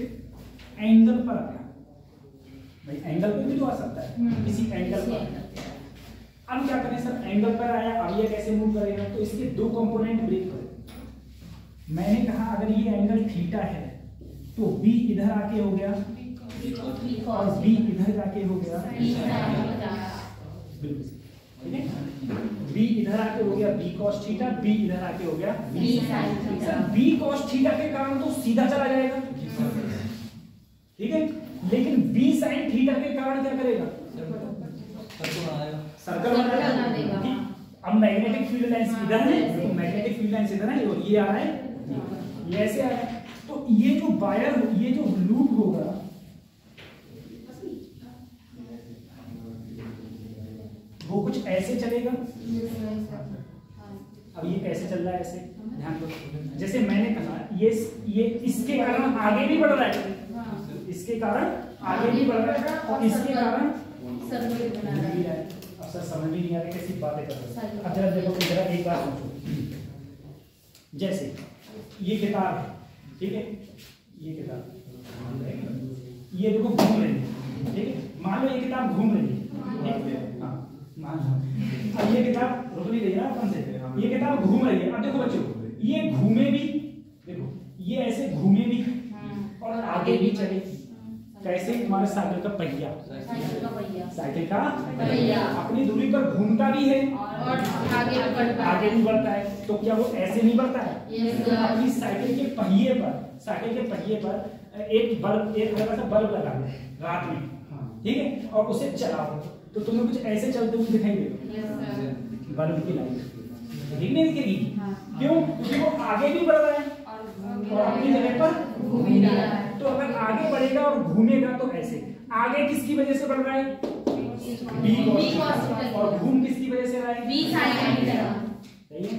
एंगल पर आया, भाई एंगल पे भी तो आ सकता है, किसी एंगल पर। अब क्या करें सर, एंगल पर आया, अब ये कैसे मूव करेगा? तो इसके दो कंपोनेंट ब्रेक करें। मैंने कहा अगर ये एंगल थीटा है तो बी इधर आके हो गया और बी इधर जाके हो गया, ठीक है, बी इधर आके हो गया बी कॉस थीटा, बी इधर आके हो गया B sine theta. B cos theta के कारण तो सीधा चला जाएगा, ठीक है, लेकिन बी सर्कल बना देगा। अब मैग्नेटिक फील्ड लाइंस इधर है, तो मैग्नेटिक फील्ड लाइंस इधर है, और ये आ रहा है, ये ऐसे आ रहा है। तो ये जो वायर, ये जो लूप होगा, वो कुछ ऐसे चलेगा। अब ये कैसे चल रहा है, ऐसे ध्यान दो। जैसे मैंने कहा, ये इसके कारण आगे भी बढ़ रहा है, इसके कारण आगे भी बढ़ रहा है, और इसके कारण सर्कल बना रहा है। अब सर समझ में नहीं आ रहा कैसी बातें कर रहे हैं। अब जरा देखो, जरा एक बात सोचो। जैसे ये किताब है, ठीक है, ये किताब, ये देखो घूम रही है, ठीक है, मान लो ये किताब घूम रही है, हाँ मान लो। अब ये किताब रुक नहीं रही है अपन से, ये किताब घूम रही है। अब देखो बच्चों, ये घूमे भी, देखो ये ऐसे घूमे भी और आगे भी चले। कैसे? हमारे साइकिल का पहिया, साइकिल का पहिया अपनी दूरी पर घूमता भी है और आगे भी बढ़ता है। तो क्या वो ऐसे नहीं बढ़ता है? अपनी साइकिल के पहिए पर एक बल्ब, एक हल्का सा बल्ब लगा दो रात में, ठीक है, और उसे चलाओ तो तुम्हें कुछ ऐसे चलते हुए दिखाई देगा, बल्ब की लाइट ठीक नहीं दिखेगी। क्यों? क्योंकि वो आगे भी बढ़ रहा है और अपनी जगह पर घूम भी रहा है। तो अगर आगे बढ़ेगा और घूमेगा तो ऐसे, आगे किसकी वजह से बढ़ रहा है? बी कॉस, और घूम किसकी वजह से रहा है? बी साइन की तरह। सही है।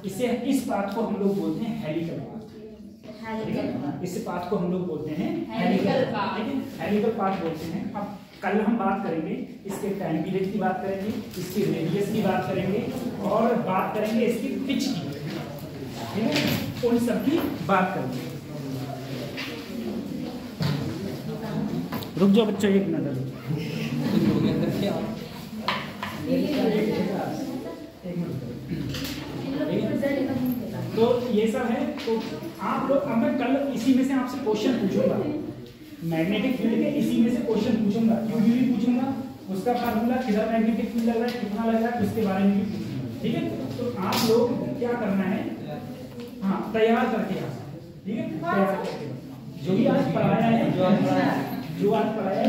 इससे इस बात को हम लोग बोलते हैं हेलिकल पाथ। इस पाथ को हम लोग बोलते हैं हेलिकल पाथ, ठीक है, हेलिकल पाथ बोलते हैं। अब कल हम बात करेंगे इसके टाइम पीरियड की बात करेंगे, इसकी रेडियस की बात करेंगे, और बात करेंगे इसकी पिच की, ठीक है, उन सब की बात करेंगे। रुक जाओ बच्चों, एक मिनट तो ये सब है। तो आप लोग, अब मैं कल इसी में से आपसे क्वेश्चन पूछूंगा, मैग्नेटिक फील्ड के इसी में से क्वेश्चन पूछूंगा, क्योंकि भी पूछूंगा, उसका फार्मूला, किधर मैग्नेटिक फील्ड लग रहा है, कितना लग रहा है, उसके बारे में भी पूछूंगा, ठीक है। तो आप लोग क्या करना है, हाँ तैयार करके आ, ठीक है, तैयार करके जो भी आज पढ़ाया है, जो आज पढ़ाया है,